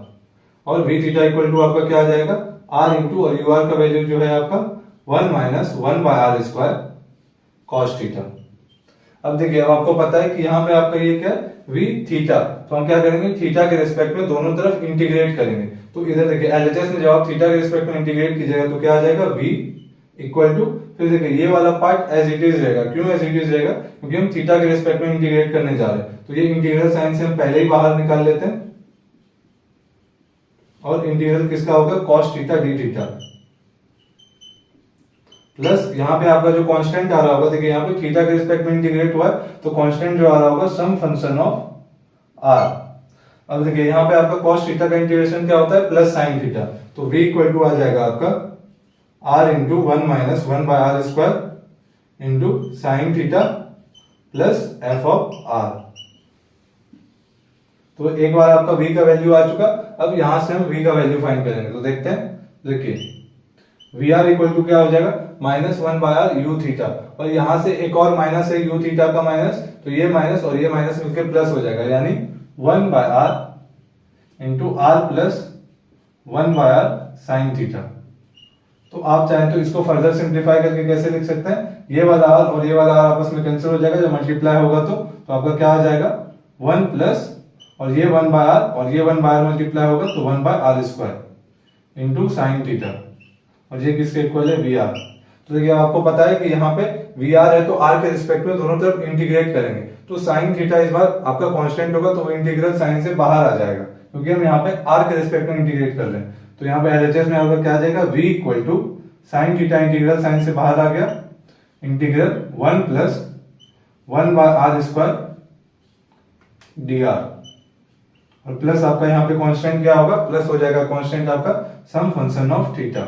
S1: और v थीटा इक्वल टू आपका क्या आ जाएगा r इंटू और यू आर का वैल्यू जो है आपका 1 minus 1 by r square cos theta. अब देखिए अब आपको पता है कि यहाँ पे आपका ये क्या v थीटा, तो हम क्या करेंगे थीटा के रिस्पेक्ट में दोनों तरफ इंटीग्रेट करेंगे। तो इधर देखिए एलएचएस में जब आप थीटा के रिस्पेक्ट में इंटीग्रेट कीजिएगा तो क्या आ जाएगा v इक्वल टू, फिर देखिए ये वाला पार्ट एज इट इज रहेगा। क्यों एज इट इज रहेगा, क्योंकि हम थीटा के रिस्पेक्ट में इंटीग्रेट करने जा रहे हैं, तो ये इंटीग्रल साइन से हम पहले ही बाहर निकाल लेते हैं, और इंटीग्रल किसका होगा cos theta D theta, plus यहाँ पे आपका जो कांस्टेंट आ रहा होगा, देखिए यहाँ पे थीटा के रिस्पेक्ट में इंटीग्रेट हुआ है तो कांस्टेंट जो आ रहा होगा सम फंक्शन ऑफ आर। अब देखिए यहाँ पे आपका कॉस थीटा का इंटीग्रेशन क्या होता है प्लस साइन थीटा, तो v इक्वल टू आ जाएगा आपका r into 1 minus 1 by r square into sine theta plus f of r. तो एक बार आपका v का वैल्यू आ चुका, अब यहां से हम v का वैल्यू फाइंड करेंगे। तो देखते हैं, देखिए वी आर इक्वल टू क्या हो जाएगा minus 1 by r u theta, और यहां से एक और माइनस है यू थीटा का माइनस, तो ये माइनस और ये माइनस मिलकर प्लस हो जाएगा, यानी 1 by r into r plus 1 by r sine theta. तो आप चाहें तो इसको फर्दर सिंप्लीफाई करके कैसे लिख सकते हैं, ये वाला आर और ये वाला आर आपस में कैंसिल हो जाएगा, जब मल्टीप्लाई होगा तो आपका क्या आ जाएगा 1 प्लस और ये 1 बाय आर और ये 1 बाय आर मल्टीप्लाई होगा तो 1 by r square into sine theta, और ये किसके इक्वल है वी आर। तो देखिए आपको पता है कि यहाँ पे वी आर है तो आर के रिस्पेक्ट में दोनों तरफ इंटीग्रेट करेंगे, तो साइन थीटा इस बार आपका कांस्टेंट होगा तो वो इंटीग्रल साइन से बाहर आ जाएगा, क्योंकि हम यहाँ पे आर के रिस्पेक्ट में इंटीग्रेट कर रहे हैं। तो यहाँ पे एलएचएस में आपका क्या आ जाएगा v equal to sine theta, integral sine से बाहर आ गया, integral 1 plus 1 by r square d r, और प्लस आपका यहाँ पे कांस्टेंट क्या होगा प्लस हो जाएगा कांस्टेंट आपका सम फंक्शन ऑफ थीटा।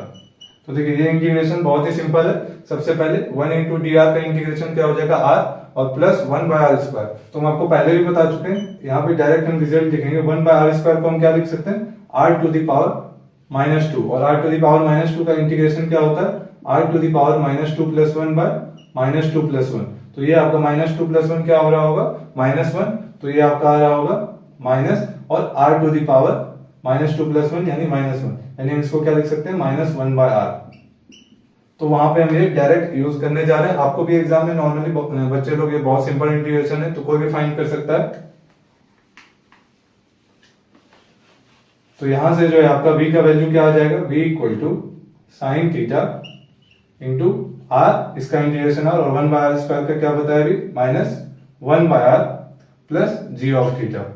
S1: तो देखिए ये इंटीग्रेशन बहुत ही सिंपल है, सबसे पहले 1 इंटू डी आर का इंटीग्रेशन क्या हो जाएगा r और प्लस 1 बाय आर स्क्वायर। तो हम आपको पहले भी बता चुके हैं, यहाँ पे डायरेक्ट हम रिजल्ट लिखेंगे 1 बाय आर स्क्वायर को हम क्या लिख सकते हैं r टू द पावर -2, और r टू द पावर -2 का इंटीग्रेशन क्या होता है r to the power -2 plus 1 by -2 plus 1। तो ये आपका -2 प्लस 1 क्या हो रहा होगा -1, तो ये आपका आ रहा होगा माइनस, और r to the power -2 plus 1 यानी -1, यानी हम इसको क्या लिख सकते हैं -1 बाय r। तो वहां पे हम ये डायरेक्ट यूज करने जा रहे हैं। आपको भी एग्जाम में नॉर्मली बच्चे लोग ये बहुत सिंपल इंटीग्रेशन है तो कोई भी फाइंड कर सकता है। तो यहां से जो है आपका v का वैल्यू क्या आ जाएगा, v equal to sine theta into r, इसका इंटीग्रेशन आर, और 1/r स्क्वायर का क्या बताया अभी, minus 1/r plus g of theta.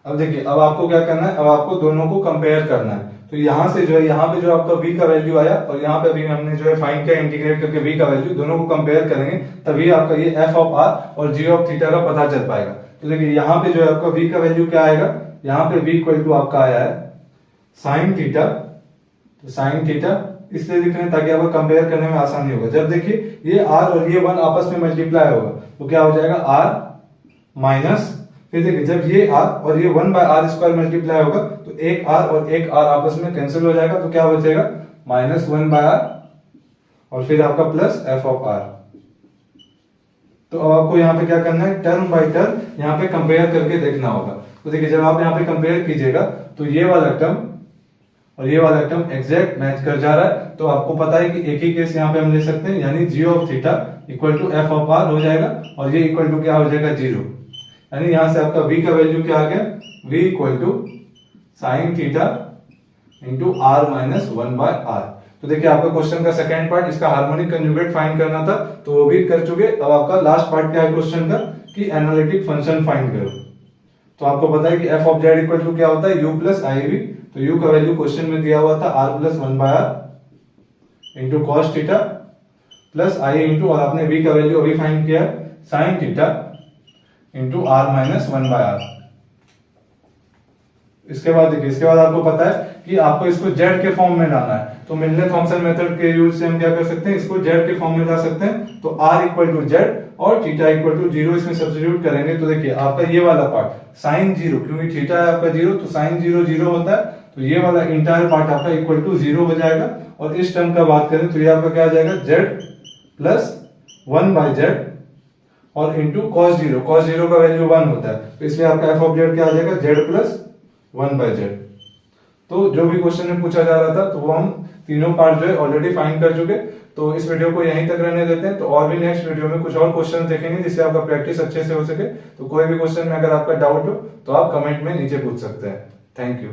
S1: अब देखिए, अब आपको क्या करना है, अब आपको दोनों को कंपेयर करना है। तो यहां से जो है, यहाँ पे जो आपका v का वैल्यू आया और यहाँ पे अभी हमने जो है फाइंड किया इंटीग्रेट करके v का वैल्यू, दोनों को कंपेयर करेंगे तभी आपका ये f ऑफ r और g ऑफ थीटा का पता चल पाएगा। तो देखिए यहाँ पे जो है आपका v का वैल्यू क्या आएगा, यहाँ पे v इक्वल टू आपका आया है साइन थीटा। तो साइन थीटा इसलिए लिख रहे हैं ताकि आपको कंपेयर करने में आसानी होगा। जब देखिए ये r और ये 1 आपस में मल्टीप्लाई होगा तो क्या हो जाएगा, r माइनस, फिर देखिए जब ये r और ये 1/r स्क्वायर मल्टीप्लाई होगा तो एक r और एक r आपस में कैंसिल हो जाएगा, तो क्या बचेगा, माइनस 1/r और फिर आपका प्लस f ऑफ r। तो अब आपको यहाँ पे क्या करना है, टर्म बाय टर्म यहाँ पे कंपेयर करके देखना होगा। तो देखिए जब आप यहाँ पे कंपेयर कीजिएगा तो ये वाला टर्म और ये वाला टर्म एग्जैक्ट मैच कर जा रहा है। तो आपको पता है कि एक ही केस यहाँ पे हम ले सकते हैं, यानी g of theta equal to f of r हो जाएगा और ये इक्वल टू क्या हो जाएगा, 0। यानी यहां से आपका v का वैल्यू क्या आ गया, v equal to sine theta into r minus 1/r। तो देखिए आपका क्वेश्चन का सेकंड पार्ट, इसका हार्मोनिक कंजुगेट फाइंड करना था तो वो भी कर चुके। अब आपका लास्ट पार्ट क्या है क्वेश्चन का, कि एनालिटिक फंक्शन फाइंड करो। तो आपको पता है कि f of z equal to क्या होता है, u प्लस आई वी। तो u का वैल्यू क्वेश्चन में दिया हुआ था r plus 1/r into cos theta plus i into, और आपने v का वैल्यू अभी फाइंड किया sine theta into r minus 1/r। इसके बाद देखिए, इसके बाद आपको पता है कि आपको इसको z के फॉर्म में लाना है। तो मिलने थॉमसन मेथड के यूज से हम क्या कर सकते हैं, इसको z के फॉर्म में ला सकते हैं। तो r इक्वल टू z और थीटा इक्वल टू 0 इसमें सब्स्टिट्यूट करेंगे। तो देखिए आपका ये वाला पार्ट साइन 0, क्योंकि थीटा है आपका 0 तो साइन 0 0 होता है, तो ये वाला इंटायर पार्ट आपका इक्वल टू 0 हो जाएगा। और इस टर्म का बात करें तो ये आपका क्या आ जाएगा, z प्लस 1/z और इंटू cos 0, cos 0 का वैल्यू 1 होता है, तो इसलिए आपका f ऑफ z क्या आ जाएगा, z प्लस 1/z। तो जो भी क्वेश्चन में पूछा जा रहा था तो वो हम तीनों पार्ट जो है ऑलरेडी फाइंड कर चुके। तो इस वीडियो को यहीं तक रहने देते हैं, तो और भी नेक्स्ट वीडियो में कुछ और क्वेश्चन देखेंगे जिससे आपका प्रैक्टिस अच्छे से हो सके। तो कोई भी क्वेश्चन में अगर आपका डाउट हो तो आप कमेंट में नीचे पूछ सकते हैं। Thank you.